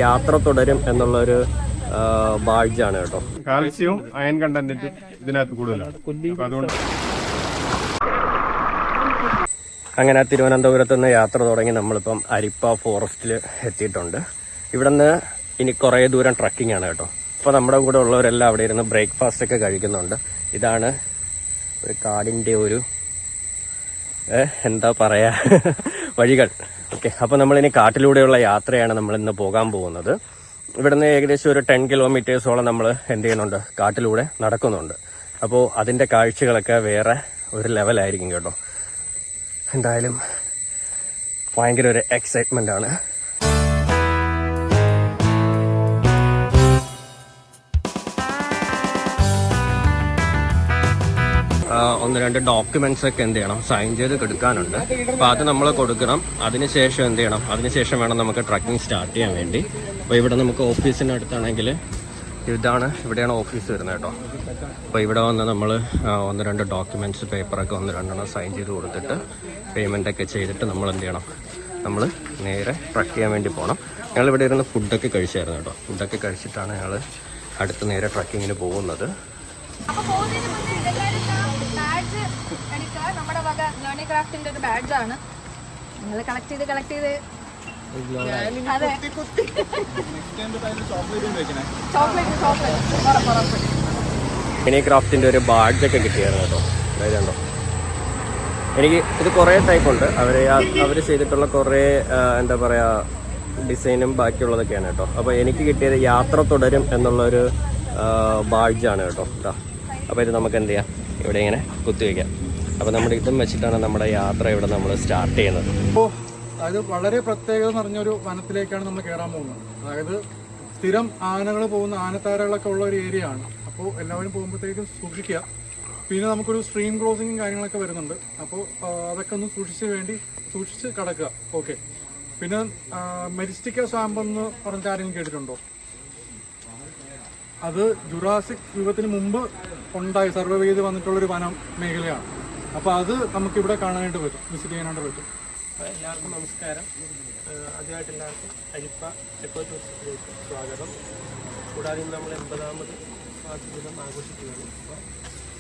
യാത്ര തുടരും എന്നുള്ളൊരു ബാഡ്ജാണ് കേട്ടോ. കാൽസ്യവും അയൺ കണ്ടന്റും ഇതിനകത്ത് കൂടുതലാണ്. അതുകൊണ്ട് അങ്ങനെ തിരുവനന്തപുരത്ത് നിന്ന് യാത്ര തുടങ്ങി നമ്മളിപ്പം അരിപ്പ ഫോറസ്റ്റിൽ എത്തിയിട്ടുണ്ട്. ഇവിടെ നിന്ന് ഇനി കുറേ ദൂരം ട്രക്കിംഗ് ആണ് കേട്ടോ. അപ്പോൾ നമ്മുടെ കൂടെ ഉള്ളവരെല്ലാം അവിടെ ഇരുന്ന് ബ്രേക്ക്ഫാസ്റ്റ് ഒക്കെ കഴിക്കുന്നുണ്ട്. ഇതാണ് ഒരു കാടിൻ്റെ ഒരു എന്താ പറയുക വഴികൾ. ഓക്കെ, അപ്പോൾ നമ്മളിനി കാട്ടിലൂടെയുള്ള യാത്രയാണ് നമ്മളിന്ന് പോകാൻ പോകുന്നത്. ഇവിടുന്ന് ഏകദേശം ഒരു 10 കിലോമീറ്റേഴ്സോളം നമ്മൾ എന്ത് ചെയ്യുന്നുണ്ട്, കാട്ടിലൂടെ നടക്കുന്നുണ്ട്. അപ്പോൾ അതിൻ്റെ കാഴ്ചകളൊക്കെ വേറെ ഒരു ലെവലായിരിക്കും കേട്ടോ. എന്തായാലും ഭയങ്കര ഒരു എക്സൈറ്റ്മെൻ്റ് ആണ്. ഒന്ന് രണ്ട് ഡോക്യുമെന്റ്സ് ഒക്കെ എന്ത് ചെയ്യണം, സൈൻ ചെയ്ത് കൊടുക്കാനുണ്ട്. അപ്പോൾ അത് നമ്മൾ കൊടുക്കണം. അതിനുശേഷം എന്ത് ചെയ്യണം, അതിനുശേഷം വേണം നമുക്ക് ട്രക്കിംഗ് സ്റ്റാർട്ട് ചെയ്യാൻ വേണ്ടി. അപ്പോൾ ഇവിടെ നമുക്ക് ഓഫീസിൻ്റെ അടുത്താണെങ്കിൽ ഇവിടെയാണ് ഓഫീസ് വരുന്നത് കേട്ടോ. അപ്പോൾ ഇവിടെ വന്ന് നമ്മൾ ഒന്ന് രണ്ട് ഡോക്യുമെന്റ്സ് പേപ്പറൊക്കെ ഒന്ന് രണ്ടെണ്ണം സൈൻ ചെയ്ത് കൊടുത്തിട്ട് പേയ്മെൻ്റൊക്കെ ചെയ്തിട്ട് നമ്മൾ എന്ത് ചെയ്യണം, നമ്മൾ നേരെ ട്രക്ക് ചെയ്യാൻ വേണ്ടി പോകണം. ഞങ്ങൾ ഇവിടെ ഇരുന്ന് ഫുഡൊക്കെ കഴിച്ചായിരുന്നു കേട്ടോ. ഫുഡൊക്കെ കഴിച്ചിട്ടാണ് ഞങ്ങൾ അടുത്ത് നേരെ ട്രക്കിങ്ങിന് പോകുന്നത്. നമ്മുടെ വക ലേണിംഗ് ക്രാഫ്റ്റിന്റെ ഒരു ബാഡ്ജാണ്. നിങ്ങൾ കളക്ട് ചെയ്ത് മിനി ക്രാഫ്റ്റിന്റെ ഒരു ബാഡ്ജൊക്കെ കിട്ടിയായിരുന്നു കേട്ടോ. അതായത് എനിക്ക് ഇത് കുറേ ടൈപ്പ് ഉണ്ട്. അവർ ചെയ്തിട്ടുള്ള കുറേ എന്താ പറയുക ഡിസൈനും ബാക്കിയുള്ളതൊക്കെയാണ് കേട്ടോ. അപ്പോൾ എനിക്ക് കിട്ടിയത് യാത്ര തുടരും എന്നുള്ളൊരു ബാഡ്ജാണ് കേട്ടോ. അപ്പോൾ ഇത് നമുക്ക് എന്ത് ചെയ്യാം, ഇവിടെ ഇങ്ങനെ കുത്തിവെക്കാം. അപ്പോൾ നമ്മുടെ ഇതും വെച്ചിട്ടാണ് നമ്മുടെ യാത്ര ഇവിടെ നമ്മൾ സ്റ്റാർട്ട് ചെയ്യുന്നത്. അപ്പോൾ അതായത് വളരെ പ്രത്യേകത നിറഞ്ഞൊരു വനത്തിലേക്കാണ് നമ്മൾ കയറാൻ പോകുന്നത്. അതായത് സ്ഥിരം ആനകൾ പോകുന്ന ആനത്താരകളൊക്കെ ഉള്ള ഒരു ഏരിയ ആണ്. അപ്പോൾ എല്ലാവരും പോകുമ്പോഴത്തേക്കും സൂക്ഷിക്കുക. പിന്നെ നമുക്കൊരു സ്ട്രീം ക്രോസിങ്ങും കാര്യങ്ങളൊക്കെ വരുന്നുണ്ട്. അപ്പോൾ അതൊക്കെ ഒന്ന് സൂക്ഷിച്ച് കടക്കുക. ഓക്കെ. പിന്നെ മെരിസ്റ്റിക്ക സ്വാമ്പ് എന്ന് പറഞ്ഞ ആരെങ്കിലും കേട്ടിട്ടുണ്ടോ? അത് ജുറാസിക് യുഗത്തിന് മുമ്പ് സർവൈവ് ചെയ്ത് വന്നിട്ടുള്ളൊരു വനം മേഖലയാണ്. അപ്പോൾ അത് നമുക്കിവിടെ കാണാനായിട്ട് പറ്റും, വിസിറ്റ് ചെയ്യാനായിട്ട് പറ്റും. എല്ലാവർക്കും നമസ്കാരം. ആദ്യമായിട്ട് എല്ലാവർക്കും അരിപ്പ എക്കോ ടൂറിസത്തിലേക്ക് സ്വാഗതം. കൂടാതെ നമ്മൾ 80ാമത് സ്വാതന്ത്ര്യദിനം ആഘോഷിക്കുകയാണ്. അപ്പോൾ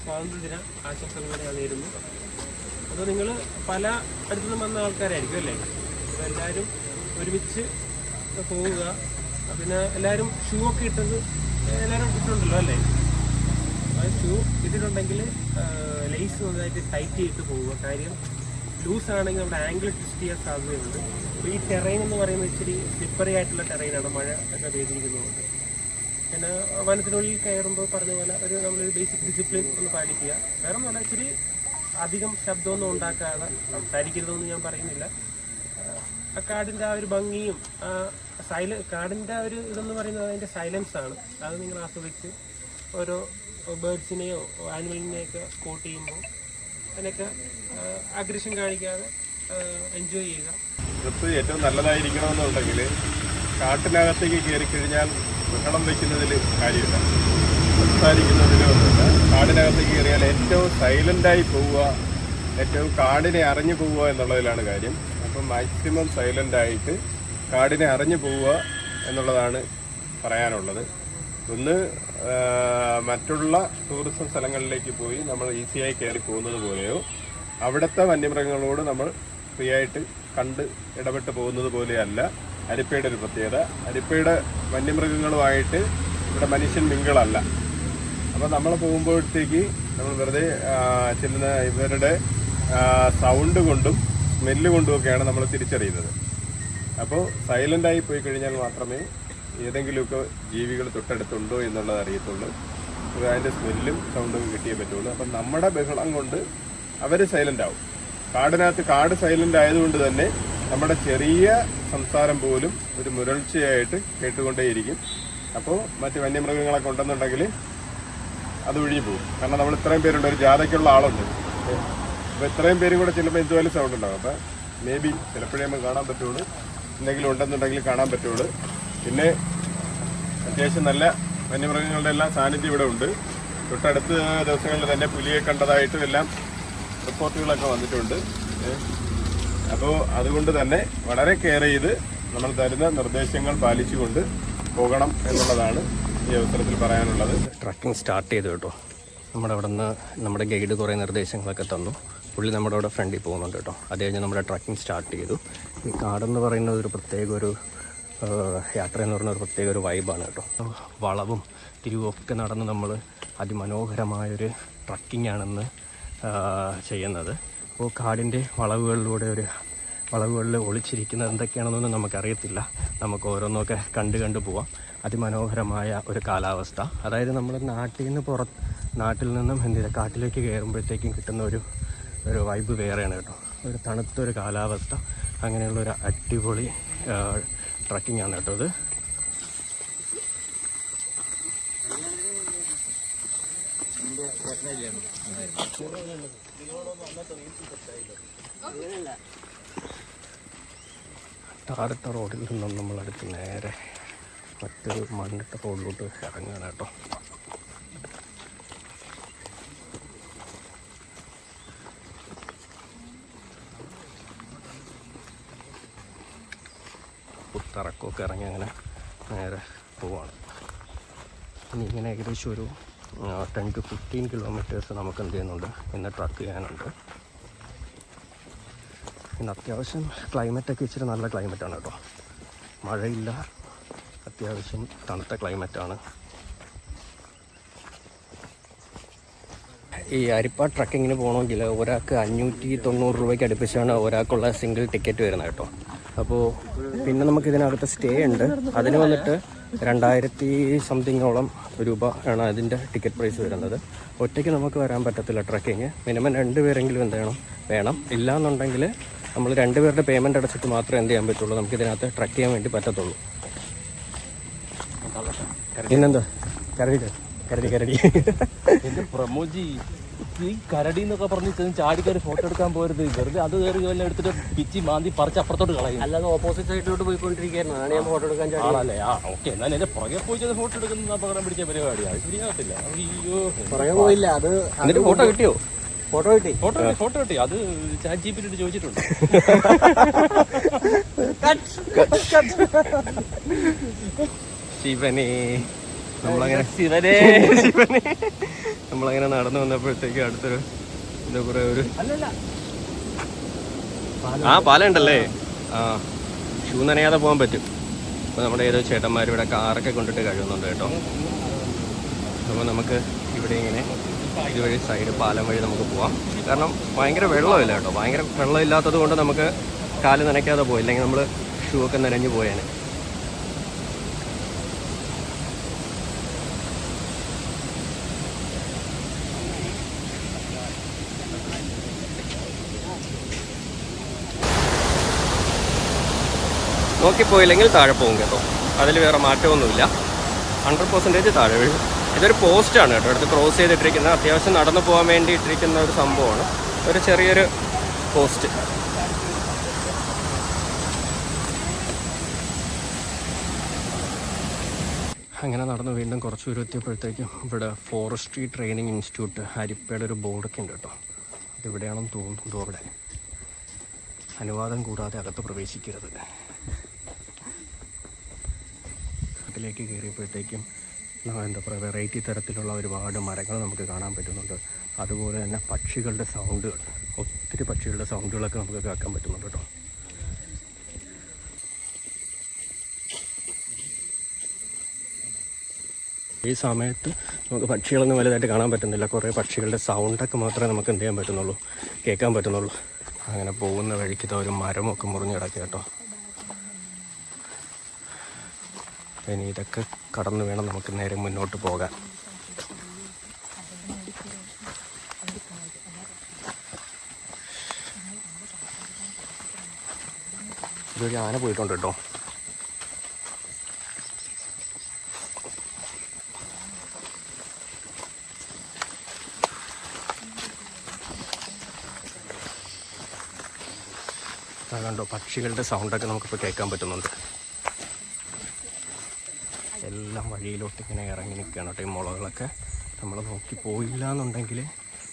സ്വാതന്ത്ര്യദിന ആശംസകൾ ഞാൻ നേരുന്നു. അപ്പോൾ നിങ്ങൾ പല അടുത്തുനിന്നും വന്ന ആൾക്കാരായിരിക്കും അല്ലേ? അപ്പോൾ എല്ലാവരും ഒരുമിച്ച് പോവുക. പിന്നെ എല്ലാവരും ഷൂ ഒക്കെ എല്ലാവരും ഇട്ടുണ്ടല്ലോ അല്ലേ? ആ ഷൂ ഇട്ടിട്ടുണ്ടെങ്കിൽ ലേസ് നന്നായിട്ട് ടൈറ്റ് ചെയ്തിട്ട് പോവുക. കാര്യം ലൂസ് ആണെങ്കിൽ നമ്മുടെ ആംഗിൾ ട്വിസ്റ്റ് ചെയ്യാൻ സാധ്യതയുണ്ട്. അപ്പോൾ ഈ ടെറൈൻ എന്ന് പറയുന്നത് ഇച്ചിരി സ്ലിപ്പറി ആയിട്ടുള്ള ടെറൈനാണ്, മഴ ഒക്കെ പെയ്തിരിക്കുന്നതുകൊണ്ട്. പിന്നെ വനത്തിനുള്ളിൽ കയറുമ്പോൾ പറഞ്ഞ പോലെ നമ്മളൊരു ബേസിക് ഡിസിപ്ലിൻ ഒന്ന് പാലിക്കുക. വേറെ ഒന്നുമല്ല, ഇച്ചിരി അധികം ശബ്ദമൊന്നും ഉണ്ടാക്കാതെ സംസാരിക്കരുതെന്ന് ഞാൻ പറയുന്നില്ല. ആ കാടിൻ്റെ ആ ഒരു ഭംഗിയും കാടിൻ്റെ ഒരു ഇതെന്ന് പറയുന്നത് അതിൻ്റെ സൈലൻസ് ആണ്. അത് നിങ്ങൾ ആസ്വദിച്ച് ഓരോ ബേർഡ്സിനെയോ ആനിമലിനെയൊക്കെ സ്പോട്ട് ചെയ്യുമ്പോൾ അതിനൊക്കെ അഗ്രഷൻ കാണിക്കാതെ എൻജോയ് ചെയ്യുക. ട്രിപ്പ് ഏറ്റവും നല്ലതായിരിക്കണമെന്നുണ്ടെങ്കിൽ കാട്ടിനകത്തേക്ക് കയറി കഴിഞ്ഞാൽ ബഹളം വയ്ക്കുന്നതിൽ കാര്യമില്ല, സംസാരിക്കുന്നതിലൊന്നുമില്ല. കാടിനകത്തേക്ക് കയറിയാൽ ഏറ്റവും സൈലൻ്റായി പോവുക, ഏറ്റവും കാടിനെ അറിഞ്ഞു പോവുക എന്നുള്ളതിലാണ് കാര്യം. അപ്പം മാക്സിമം സൈലൻ്റായിട്ട് കാടിനെ അറിഞ്ഞു പോവുക എന്നുള്ളതാണ് പറയാനുള്ളത്. ഒന്ന് മറ്റുള്ള ടൂറിസം സ്ഥലങ്ങളിലേക്ക് പോയി നമ്മൾ ഈസിയായി കയറി പോകുന്നത് പോലെയോ അവിടുത്തെ വന്യമൃഗങ്ങളോട് നമ്മൾ ഫ്രീ ആയിട്ട് കണ്ട് ഇടപെട്ട് പോകുന്നത് പോലെയല്ല അരിപ്പയുടെ ഒരു പ്രത്യേകത. അരിപ്പയുടെ വന്യമൃഗങ്ങളുമായിട്ട് ഇവിടെ മനുഷ്യൻ മിങ്കിളല്ല. അപ്പോൾ നമ്മൾ പോകുമ്പോഴത്തേക്ക് നമ്മൾ വെറുതെ ചെല്ലുന്ന ഇവരുടെ സൗണ്ട് കൊണ്ടും സ്മെല്ല് കൊണ്ടുമൊക്കെയാണ് നമ്മൾ തിരിച്ചറിയുന്നത്. അപ്പോൾ സൈലൻ്റായി പോയി കഴിഞ്ഞാൽ മാത്രമേ ഏതെങ്കിലുമൊക്കെ ജീവികൾ തൊട്ടടുത്തുണ്ടോ എന്നുള്ളത് അറിയത്തുള്ളൂ. അതിൻ്റെ സ്മെല്ലും സൗണ്ടും കിട്ടിയേ പറ്റുള്ളൂ. അപ്പം നമ്മുടെ ബഹളം കൊണ്ട് അവർ സൈലൻ്റ് ആവും. കാട് സൈലൻ്റ് ആയതുകൊണ്ട് തന്നെ നമ്മുടെ ചെറിയ സംസാരം പോലും ഒരു മുരൾച്ചയായിട്ട് കേട്ടുകൊണ്ടേയിരിക്കും. അപ്പോൾ മറ്റ് വന്യമൃഗങ്ങളൊക്കെ ഉണ്ടെന്നുണ്ടെങ്കിൽ അത് ഒഴിഞ്ഞു പോകും. കാരണം നമ്മൾ ഇത്രയും പേരുണ്ട്, ഒരു ജാഥയ്ക്കുള്ള ആളുണ്ട്. അപ്പോൾ ഇത്രയും പേരും കൂടെ ചിലപ്പോൾ എന്തുപോലും സൗണ്ട് ഉണ്ടാകും. അപ്പോൾ മേ ബി ചിലപ്പോഴേ നമുക്ക് കാണാൻ പറ്റുള്ളൂ, എന്തെങ്കിലും ഉണ്ടെന്നുണ്ടെങ്കിൽ കാണാൻ പറ്റുള്ളൂ. പിന്നെ അത്യാവശ്യം നല്ല വന്യമൃഗങ്ങളുടെ എല്ലാം സാന്നിധ്യം ഇവിടെ ഉണ്ട്. തൊട്ടടുത്ത ദിവസങ്ങളിൽ തന്നെ പുലിയെ കണ്ടതായിട്ടും എല്ലാം റിപ്പോർട്ടുകളൊക്കെ വന്നിട്ടുണ്ട്. അപ്പോൾ അതുകൊണ്ട് തന്നെ വളരെ കെയർ ചെയ്ത് നമ്മൾ തരുന്ന നിർദ്ദേശങ്ങൾ പാലിച്ചുകൊണ്ട് പോകണം എന്നുള്ളതാണ് ഈ അവസരത്തിൽ പറയാനുള്ളത്. ട്രക്കിംഗ് സ്റ്റാർട്ട് ചെയ്തു കേട്ടോ. നമ്മുടെ അവിടെ നിന്ന് നമ്മുടെ ഗൈഡ് കുറേ നിർദ്ദേശങ്ങളൊക്കെ തന്നു. പുള്ളി നമ്മുടെ അവിടെ ഫ്രണ്ടിൽ പോകുന്നുണ്ട് കേട്ടോ. അത് കഴിഞ്ഞ് നമ്മുടെ ട്രക്കിംഗ് സ്റ്റാർട്ട് ചെയ്തു. ഈ കാടെന്ന് പറയുന്നത് ഒരു പ്രത്യേക ഒരു യാത്ര എന്ന് പറയുന്ന ഒരു പ്രത്യേക ഒരു വൈബാണ് കേട്ടോ. വളവും തിരിവും ഒക്കെ നടന്ന് നമ്മൾ അതിമനോഹരമായൊരു ട്രക്കിംഗ് ആണെന്ന് ചെയ്യുന്നത്. അപ്പോൾ കാടിൻ്റെ വളവുകളിൽ ഒളിച്ചിരിക്കുന്നത് എന്തൊക്കെയാണെന്നൊന്നും നമുക്കറിയത്തില്ല. നമുക്ക് ഓരോന്നൊക്കെ കണ്ടു പോവാം. അതിമനോഹരമായ ഒരു കാലാവസ്ഥ, അതായത് നമ്മൾ നാട്ടിൽ നിന്നും കാട്ടിലേക്ക് കയറുമ്പോഴത്തേക്കും കിട്ടുന്ന ഒരു വൈബ് വേറെയാണ് കേട്ടോ. ഒരു തണുത്തൊരു കാലാവസ്ഥ, അങ്ങനെയുള്ളൊരു അടിപൊളി ട്രക്കിംഗ് ആണ് കേട്ടോ ഇത്. ടാറിട്ട റോഡിൽ നിന്നും നമ്മളടുത്ത് നേരെ മറ്റൊരു മണ്ണിട്ട റോഡിലോട്ട് ഇറങ്ങുകയാണ് കേട്ടോ. പുത്തിറക്കമൊക്കെ ഇറങ്ങി അങ്ങനെ നേരെ പോവാണ്. ഇനി ഇങ്ങനെ ഏകദേശം ഒരു 10 to 15 കിലോമീറ്റേഴ്സ് നമുക്ക് എന്ത് ചെയ്യുന്നുണ്ട്, ഇന്ന് ട്രക്ക് ചെയ്യാനുണ്ട്. ഇന്ന് അത്യാവശ്യം ക്ലൈമറ്റൊക്കെ ഇച്ചിരി നല്ല ക്ലൈമറ്റാണ് കേട്ടോ. മഴയില്ല, അത്യാവശ്യം തണുത്ത ക്ലൈമറ്റാണ്. ഈ അരിപ്പ ട്രക്കിങ്ങിന് പോകണമെങ്കിൽ ഒരാൾക്ക് 590 രൂപയ്ക്ക് അടുപ്പിച്ചാണ് ഒരാൾക്കുള്ള സിംഗിൾ ടിക്കറ്റ് വരുന്നത് കേട്ടോ. അപ്പോൾ പിന്നെ നമുക്ക് ഇതിനകത്ത് സ്റ്റേ ഉണ്ട്. അതിന് വന്നിട്ട് 2000 സംതിങ്ങോളം രൂപ ആണ് അതിൻ്റെ ടിക്കറ്റ് പ്രൈസ് വരുന്നത്. ഒറ്റയ്ക്ക് നമുക്ക് വരാൻ പറ്റത്തില്ല ട്രക്കിങ്. മിനിമം 2 പേരെങ്കിലും വേണം. ഇല്ലയെന്നുണ്ടെങ്കിൽ നമ്മൾ 2 പേരുടെ പേയ്മെൻറ്റ് അടച്ചിട്ട് മാത്രമേ എന്ത് ചെയ്യാൻ പറ്റുള്ളൂ, നമുക്കിതിനകത്ത് ട്രക്ക് ചെയ്യാൻ വേണ്ടി പറ്റത്തുള്ളൂ. പിന്നെന്താ കരടി എന്റെ പ്രമോജി, ഈ കരടി എന്നൊക്കെ പറഞ്ഞ് ചാടിക്കറി ഫോട്ടോ എടുക്കാൻ പോരുത്. വെറുതെ അത് കയറി വല്ല എടുത്തിട്ട് പിച്ചി മാന്തി പറിച്ച് അപ്പുറത്തോട്ട് കളയും. അല്ലാതെ ഓപ്പോസിറ്റ് സൈഡിലോട്ട് പോയിക്കൊണ്ടിരിക്കുകയായിരുന്നു. അതാണ് ഞാൻ ഫോട്ടോ എടുക്കാൻ ആണല്ലേ? ഓക്കെ, എന്നാലും എന്റെ പുറകെ പോയി ഫോട്ടോ എടുക്കുന്ന അപകടം പിടിച്ച പരിപാടിയാണ്. ശരിയാകത്തില്ല. അയ്യോ, പുറകെ പോയില്ല. അത് എന്നിട്ട് ഫോട്ടോ കിട്ടിയോ? ഫോട്ടോ കിട്ടി. അത് ചാറ്റ് ജിപിടി ചോദിച്ചിട്ടുണ്ട്. നമ്മളങ്ങനെ നടന്നു വന്നപ്പോഴത്തേക്ക് അടുത്തൊരു എന്താ പറയുക, ഒരു പാലം ഉണ്ടല്ലേ. ഷൂ നനയാതെ പോകാൻ പറ്റും. അപ്പോൾ നമ്മുടെ ഏതോ ചേട്ടന്മാർ ഇവിടെ കാറൊക്കെ കൊണ്ടിട്ട് കഴിയുന്നുണ്ട് കേട്ടോ. അപ്പോൾ നമുക്ക് ഇവിടെ ഇങ്ങനെ ഇതുവഴി സൈഡ് പാലം വഴി നമുക്ക് പോവാം. കാരണം ഭയങ്കര വെള്ളമില്ല കേട്ടോ. ഭയങ്കര വെള്ളമില്ലാത്തത് കൊണ്ട് നമുക്ക് കാല് നനയ്ക്കാതെ പോയി, ഇല്ലെങ്കിൽ നമ്മൾ ഷൂ ഒക്കെ നനഞ്ഞു പോയേനെ. നോക്കിപ്പോയില്ലെങ്കിൽ താഴെ പോകും കേട്ടോ. അതിൽ വേറെ മാറ്റമൊന്നുമില്ല. 100% താഴെ വീഴും. ഇതൊരു പോസ്റ്റാണ് കേട്ടോ, അടുത്ത് ക്രോസ് ചെയ്തിട്ടിരിക്കുന്ന, അത്യാവശ്യം നടന്നു പോകാൻ വേണ്ടി ഇട്ടിരിക്കുന്ന ഒരു സംഭവമാണ്. ഒരു ചെറിയൊരു പോസ്റ്റ്. അങ്ങനെ നടന്ന് വീണ്ടും കുറച്ച് ദൂരം എത്തിയപ്പോഴത്തേക്കും ഇവിടെ ഫോറസ്ട്രി ട്രെയിനിങ് ഇൻസ്റ്റിറ്റ്യൂട്ട് ഹരിപ്പയുടെ ഒരു ബോർഡൊക്കെ ഉണ്ട് കേട്ടോ. അതിവിടെയാണെന്ന് തോന്നുന്നു. അവിടെ അനുവാദം കൂടാതെ അകത്ത് പ്രവേശിക്കരുത്. അതിലേക്ക് കയറിയപ്പോഴത്തേക്കും എന്താ പറയുക, വെറൈറ്റി തരത്തിലുള്ള ഒരുപാട് മരങ്ങൾ നമുക്ക് കാണാൻ പറ്റുന്നുണ്ട്. അതുപോലെ തന്നെ പക്ഷികളുടെ സൗണ്ടുകൾ, ഒത്തിരി പക്ഷികളുടെ സൗണ്ടുകളൊക്കെ നമുക്ക് കേൾക്കാൻ പറ്റുന്നുണ്ട് കേട്ടോ. ഈ സമയത്ത് നമുക്ക് പക്ഷികളൊന്നും വലുതായിട്ട് കാണാൻ പറ്റുന്നില്ല. കുറേ പക്ഷികളുടെ സൗണ്ടൊക്കെ മാത്രമേ നമുക്ക് എന്ത് ചെയ്യാൻ പറ്റുന്നുള്ളൂ, കേൾക്കാൻ പറ്റുന്നുള്ളൂ. അങ്ങനെ പോകുന്ന വഴിക്ക് ഒരു മരമൊക്കെ മുറിഞ്ഞ് കിടക്കുക കേട്ടോ. ഇനി ഇതൊക്കെ കടന്നു വേണം നമുക്ക് നേരെ മുന്നോട്ട് പോകാൻ. ഇതൊരു ആന പോയിട്ടുണ്ട് കേട്ടോ. കണ്ടോ, പക്ഷികളുടെ സൗണ്ടൊക്കെ നമുക്കിപ്പോൾ കേൾക്കാൻ പറ്റുന്നുണ്ട്. എല്ലാം വഴിയിലോട്ട് ഇങ്ങനെ ഇറങ്ങി നിൽക്കുകയാണ് കേട്ടോ. ഈ മുളകളൊക്കെ നമ്മൾ നോക്കി പോയില്ല എന്നുണ്ടെങ്കിൽ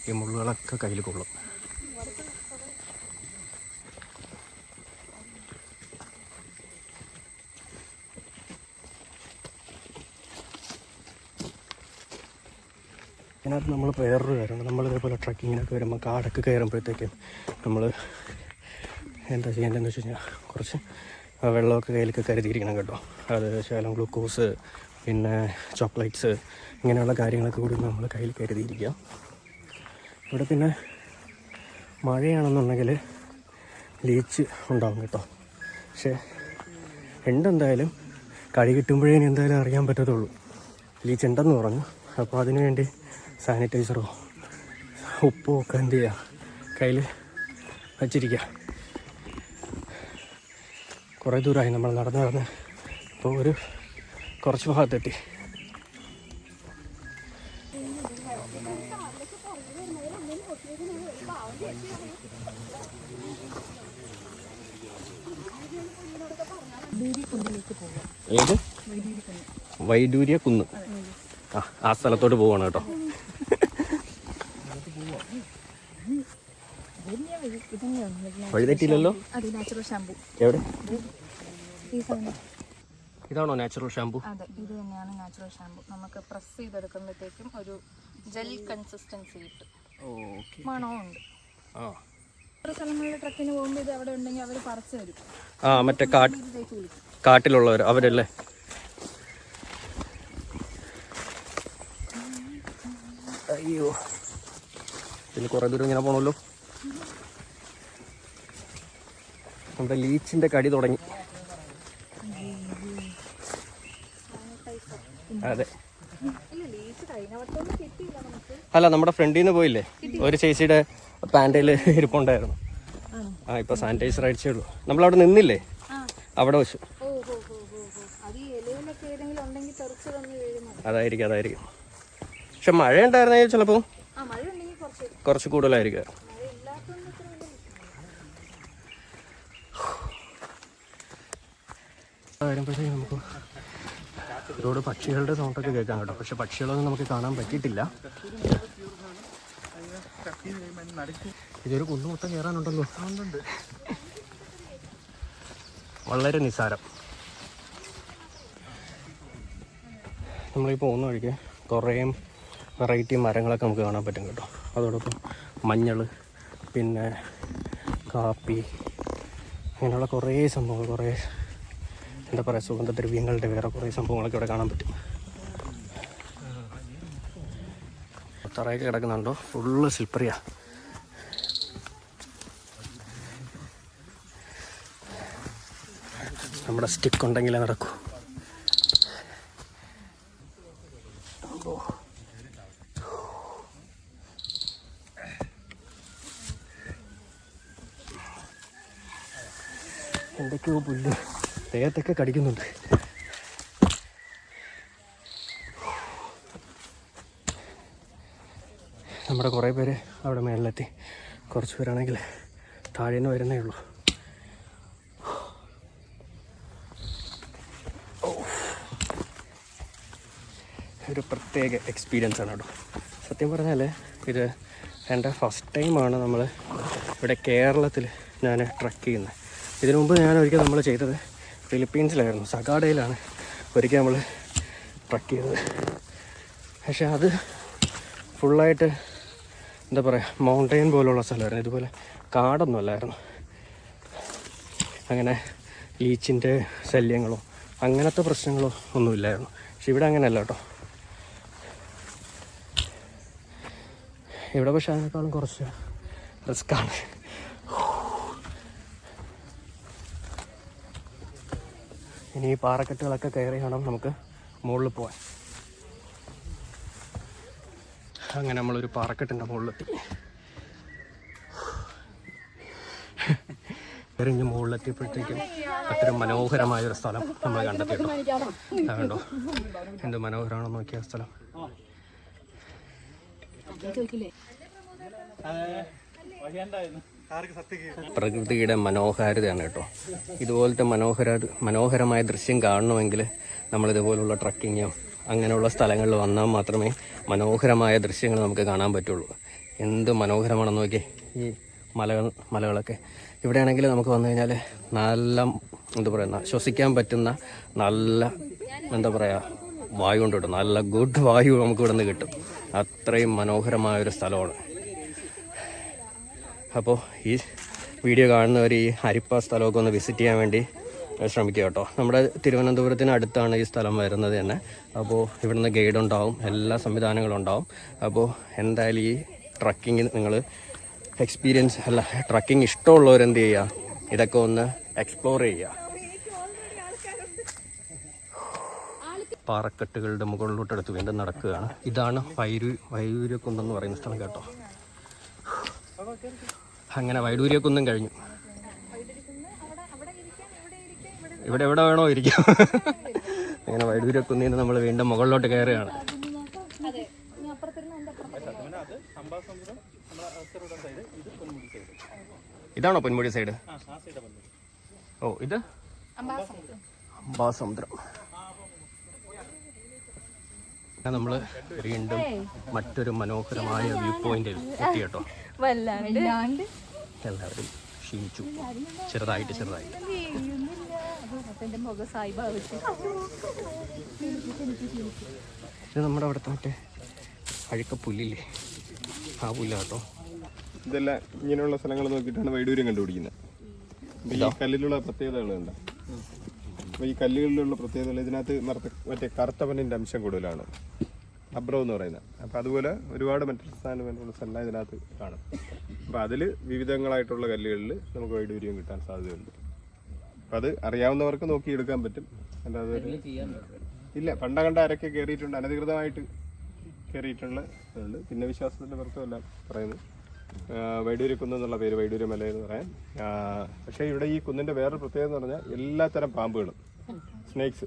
ഈ മുള്ളുകളൊക്കെ കയ്യിൽ കൊള്ളും. ഇതിനകത്ത് നമ്മൾ വേറൊരു കാര്യമാണ്, നമ്മളിതേപോലെ ട്രക്കിങ്ങിനൊക്കെ വരുമ്പോൾ കാടൊക്കെ കയറുമ്പോഴത്തേക്കും നമ്മൾ എന്താ ചെയ്യേണ്ടതെന്ന് വെച്ച് കഴിഞ്ഞാൽ കുറച്ച് വെള്ളമൊക്കെ കയ്യിലൊക്കെ കരുതിയിരിക്കണം കേട്ടോ. അത് ശകലം ഗ്ലൂക്കോസ്, പിന്നെ ചോക്ലേറ്റ്സ്, ഇങ്ങനെയുള്ള കാര്യങ്ങളൊക്കെ കൂടി നമ്മൾ കയ്യിൽ കരുതിയിരിക്കുക. ഇവിടെ പിന്നെ മഴയാണെന്നുണ്ടെങ്കിൽ ലീച്ച് ഉണ്ടാകും കേട്ടോ. പക്ഷേ എന്തായാലും കഴി കിട്ടുമ്പോഴേ എന്തായാലും അറിയാൻ പറ്റത്തുള്ളൂ ലീച്ച് ഉണ്ടെന്ന് പറഞ്ഞു. അപ്പോൾ അതിനു വേണ്ടി സാനിറ്റൈസറോ ഉപ്പോ ഒക്കെ എന്ത് ചെയ്യുക, കയ്യിൽ വച്ചിരിക്കുക. കുറേ ദൂരമായി നമ്മൾ നടന്ന് ഇപ്പോൾ ഒരു കുറച്ച് ഭാഗത്തെത്തി. ഏത് വൈഡൂര്യ കുന്ന്? ആ സ്ഥലത്തോട്ട് പോവാണ് കേട്ടോ. വഴിതെറ്റില്ലല്ലോ. എവിടെ? ഇതാണോ നാച്ചുറൽ ഷാമ്പു? അതെ, ഇത് തന്നെയാണ് നാച്ചുറൽ ഷാമ്പു. നമുക്ക് പ്രസ് ചെയ്തെടുക്കുമ്പോഴത്തേക്കും ഒരു ജെൽ കൺസിസ്റ്റൻസി കിട്ടും. മണവും ഉണ്ട്. ഓരോ സ്ഥലങ്ങളിൽ ട്രക്കിന് പോകുമ്പോൾ ഇത് അവിടെ ഉണ്ടെങ്കിൽ അവർ പറിച്ചു തരും. മറ്റേ കാട്ടിലുള്ളവർ അവരല്ലേ? അയ്യോ, പിന്നെ കുറേ ദൂരം ഇങ്ങനെ പോകണമല്ലോ. നമ്മുടെ ലീച്ചിൻ്റെ കടി തുടങ്ങി. അതെ, അല്ല നമ്മുടെ ഫ്രണ്ടിൽ നിന്ന് പോയില്ലേ, ഒരു ചേച്ചിയുടെ പാൻറ്റയിൽ ഇരിപ്പുണ്ടായിരുന്നു. ഇപ്പൊ സാനിറ്റൈസർ അടിച്ചേ ഉള്ളൂ. നമ്മളവിടെ നിന്നില്ലേ, അവിടെ വെച്ചു. അതായിരിക്കും. പക്ഷെ മഴ ഉണ്ടായിരുന്നെങ്കിൽ ചിലപ്പോ കുറച്ച് കൂടുതലായിരിക്കും. വരുമ്പോഴത്തേക്കും നമുക്ക് ഒരുപാട് പക്ഷികളുടെ സൗണ്ടൊക്കെ കേൾക്കാം കേട്ടോ. പക്ഷെ പക്ഷികളൊന്നും നമുക്ക് കാണാൻ പറ്റിയിട്ടില്ല. ഇതൊരു കുന്നു മൊത്തം കയറാനുണ്ടല്ലോ. വളരെ നിസ്സാരം. നമ്മളീ പോകുന്ന വഴിക്ക് കുറേ വെറൈറ്റി മരങ്ങളൊക്കെ നമുക്ക് കാണാൻ പറ്റും കേട്ടോ. അതോടൊപ്പം മഞ്ഞൾ, പിന്നെ കാപ്പി, അങ്ങനെയുള്ള കുറേ സംഭവങ്ങൾ, കുറേ എന്താ പറയുക സുഗന്ധദ്രവ്യങ്ങളുടെ വേറെ കുറേ സംഭവങ്ങളൊക്കെ ഇവിടെ കാണാൻ പറ്റും. തറയൊക്കെ കിടക്കുന്നുണ്ടോ, ഫുള്ള് സ്ലിപ്പറിയാ. നമ്മുടെ സ്റ്റിക്ക് ഉണ്ടെങ്കിലേ നടക്കൂ. എന്തൊക്കെയോ പുല്ല് ദേഹത്തൊക്കെ കടിക്കുന്നുണ്ട്. നമ്മുടെ കുറേ പേര് അവിടെ മേളിലെത്തി. കുറച്ച് പേരാണെങ്കിൽ താഴെ നിന്ന് വരുന്നേ ഉള്ളൂ. ഒരു പ്രത്യേക എക്സ്പീരിയൻസ് ആണ് കേട്ടോ. സത്യം പറഞ്ഞാൽ ഇത് എൻ്റെ ഫസ്റ്റ് ടൈമാണ് നമ്മൾ ഇവിടെ കേരളത്തിൽ ഞാൻ ട്രക്ക് ചെയ്യുന്നത്. ഇതിനു മുമ്പ് ഞാൻ ഒരിക്കൽ നമ്മൾ ചെയ്തത് ഫിലിപ്പീൻസിലായിരുന്നു. സഗാഡയിലാണ് ഒരിക്കൽ നമ്മൾ ട്രക്ക് ചെയ്തത്. പക്ഷേ അത് ഫുള്ളായിട്ട് എന്താ പറയുക, മൗണ്ടെയിൻ പോലുള്ള സ്ഥലമായിരുന്നു. ഇതുപോലെ കാടൊന്നും അല്ലായിരുന്നു. അങ്ങനെ ലീച്ചിൻ്റെ ശല്യങ്ങളോ അങ്ങനത്തെ പ്രശ്നങ്ങളോ ഒന്നുമില്ലായിരുന്നു. പക്ഷെ ഇവിടെ അങ്ങനെയല്ല കേട്ടോ. ഇവിടെ പക്ഷേ അതിനേക്കാളും കുറച്ച് റിസ്ക്കാണ്. ഇനി ഈ പാറക്കെട്ടുകളൊക്കെ കയറി വേണം നമുക്ക് മുകളിൽ പോകാൻ. അങ്ങനെ നമ്മളൊരു പാറക്കെട്ടിൻ്റെ മുകളിലെത്തി. എറിഞ്ഞ് മുകളിലെത്തിയപ്പോഴത്തേക്കും അത്രയും മനോഹരമായൊരു സ്ഥലം നമ്മൾ കണ്ടെത്തിയിട്ടോ. അതുകൊണ്ടോ എന്ത് മനോഹരമാണെന്ന് നോക്കിയ സ്ഥലം. പ്രകൃതിയുടെ മനോഹാരിതയാണ് കേട്ടോ. ഇതുപോലത്തെ മനോഹരമായ ദൃശ്യം കാണണമെങ്കിൽ നമ്മളിതുപോലുള്ള ട്രക്കിങ്ങോ അങ്ങനെയുള്ള സ്ഥലങ്ങളിൽ വന്നാൽ മാത്രമേ മനോഹരമായ ദൃശ്യങ്ങൾ നമുക്ക് കാണാൻ പറ്റുള്ളൂ. എന്ത് മനോഹരമാണെന്ന് നോക്കി ഈ മലകളൊക്കെ. ഇവിടെയാണെങ്കിൽ നമുക്ക് വന്നു കഴിഞ്ഞാൽ നല്ല എന്താ പറയുക, ശ്വസിക്കാൻ പറ്റുന്ന നല്ല എന്താ പറയുക വായു കൊണ്ട് കിട്ടും. നല്ല ഗുഡ് വായു നമുക്ക് ഇവിടെ നിന്ന് കിട്ടും. അത്രയും മനോഹരമായൊരു സ്ഥലമാണ്. അപ്പോൾ ഈ വീഡിയോ കാണുന്നവർ ഈ ഹരിപ്പ സ്ഥലമൊക്കെ ഒന്ന് വിസിറ്റ് ചെയ്യാൻ വേണ്ടി ശ്രമിക്കുക കേട്ടോ. നമ്മുടെ തിരുവനന്തപുരത്തിന് അടുത്താണ് ഈ സ്ഥലം വരുന്നത് തന്നെ. അപ്പോൾ ഇവിടുന്ന് ഗൈഡ് ഉണ്ടാവും, എല്ലാ സംവിധാനങ്ങളും ഉണ്ടാവും. അപ്പോൾ എന്തായാലും ഈ ട്രക്കിങ് നിങ്ങൾ ട്രക്കിംഗ് ഇഷ്ടമുള്ളവരെന്ത് ചെയ്യുക, ഇതൊക്കെ ഒന്ന് എക്സ്പ്ലോർ ചെയ്യുക. പാറക്കെട്ടുകളുടെ മുകളിലോട്ടെടുത്ത് വീണ്ടും നടക്കുകയാണ്. ഇതാണ് വൈഡൂര്യക്കുന്നെന്ന് പറയുന്ന സ്ഥലം കേട്ടോ. അങ്ങനെ വൈഡൂര്യക്കുന്നും കഴിഞ്ഞു. ഇവിടെ എവിടെ വേണോ ഇരിക്കാം. അങ്ങനെ വൈഡൂര്യക്കുന്നിൽ നിന്ന് നമ്മൾ വീണ്ടും മുകളിലോട്ട് കയറുകയാണ്. ഇതാണോ പൊന്മുടി സൈഡ്? ഓ, ഇത് അംബാസമുദ്രം. നമ്മൾ വീണ്ടും മറ്റൊരു മനോഹരമായ വ്യൂ പോയിന്റിൽ എത്തി കേട്ടോ. എല്ലാവരും ക്ഷീണിച്ചു ചെറുതായിട്ട്. ഇത് നമ്മുടെ അവിടുത്തെ മറ്റേ അഴുക്ക പുല്ലില്ലേ, ആ പുല്ല കേട്ടോ. ഇതെല്ലാം ഇങ്ങനെയുള്ള സ്ഥലങ്ങൾ നോക്കിയിട്ടാണ് വൈഡൂര്യം കണ്ടുപിടിക്കുന്നത്. ഈ കല്ലിലുള്ള പ്രത്യേകതകളുണ്ട്. അപ്പോൾ ഈ കല്ലുകളിലുള്ള പ്രത്യേകതകൾ ഇതിനകത്ത് മറ്റേ കറുത്തപ്പനിൻ്റെ അംശം കൂടുതലാണ്, അബ്രോ എന്ന് പറയുന്നത്. അപ്പോൾ അതുപോലെ ഒരുപാട് മറ്റു സ്ഥാനങ്ങളുള്ള സ്ഥലം ഇതിനകത്ത് കാണും. അപ്പോൾ അതിൽ വിവിധങ്ങളായിട്ടുള്ള കല്ലുകളിൽ നമുക്ക് വൈഡൂര്യം കിട്ടാൻ സാധ്യതയുണ്ട്. അപ്പം അത് അറിയാവുന്നവർക്ക് നോക്കിയെടുക്കാൻ പറ്റും. അല്ലാതെ ഇല്ല, പണ്ട ആരൊക്കെ കയറിയിട്ടുണ്ട്, അനധികൃതമായിട്ട് കയറിയിട്ടുള്ള ഇതുണ്ട്. പിന്നെ വിശ്വാസത്തിൻ്റെ പുറത്തുമല്ല പറയുന്നത്. വൈഡൂര്യക്കുന്ന് എന്നുള്ള പേര് വൈഡൂര്യമല എന്ന് പറയാൻ. പക്ഷേ ഇവിടെ ഈ കുന്നിൻ്റെ വേറൊരു പ്രത്യേകത എന്ന് പറഞ്ഞാൽ എല്ലാത്തരം പാമ്പുകളും, സ്നേക്സ്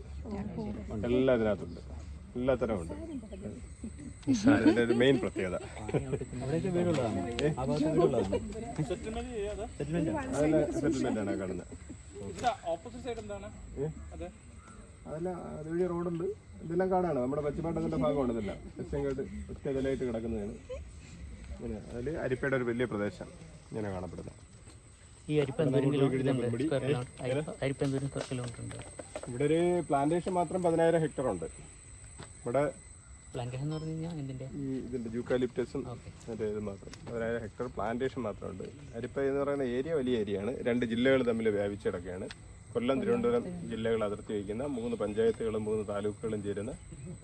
എല്ലാം ഇതിനകത്തുണ്ട്, എല്ലാത്തരം ഉണ്ട്. അതിൻ്റെ ഒരു മെയിൻ പ്രത്യേകത. സെറ്റിൽമെന്റ് ആണ് കാണുന്നത്. അതല്ല, അതുവഴി റോഡുണ്ട്. ഇതെല്ലാം കാണാണ്. നമ്മുടെ പച്ചപ്പാട്ടത്തിൻ്റെ ഭാഗമാണ് ഇതെല്ലാം. സസ്യങ്ങായിട്ട് ഒറ്റ ഇതിലായിട്ട് കിടക്കുന്നതാണ്. ഇങ്ങനെ അതിൽ അരിപ്പയുടെ ഒരു വലിയ പ്രദേശം ഇങ്ങനെ കാണപ്പെടുന്നത്. ഇവിടെ ഒരു പ്ലാന്റേഷൻ മാത്രം 10,000 ഹെക്ടർ ഉണ്ട്. ഇവിടെ ഈ ഇതിന്റെ ജൂക്കാലിപ്റ്റസും മറ്റേ ഇത് മാത്രം 10,000 ഹെക്ടർ പ്ലാന്റേഷൻ മാത്രമുണ്ട്. അരിപ്പ എന്ന് പറയുന്ന ഏരിയ വലിയ ഏരിയയാണ്. 2 ജില്ലകൾ തമ്മിൽ വ്യാപിച്ച് കിടക്കുകയാണ്. കൊല്ലം, തിരുവനന്തപുരം ജില്ലകൾ അതിർത്തി വയ്ക്കുന്ന 3 പഞ്ചായത്തുകളും 3 താലൂക്കുകളും ചേരുന്ന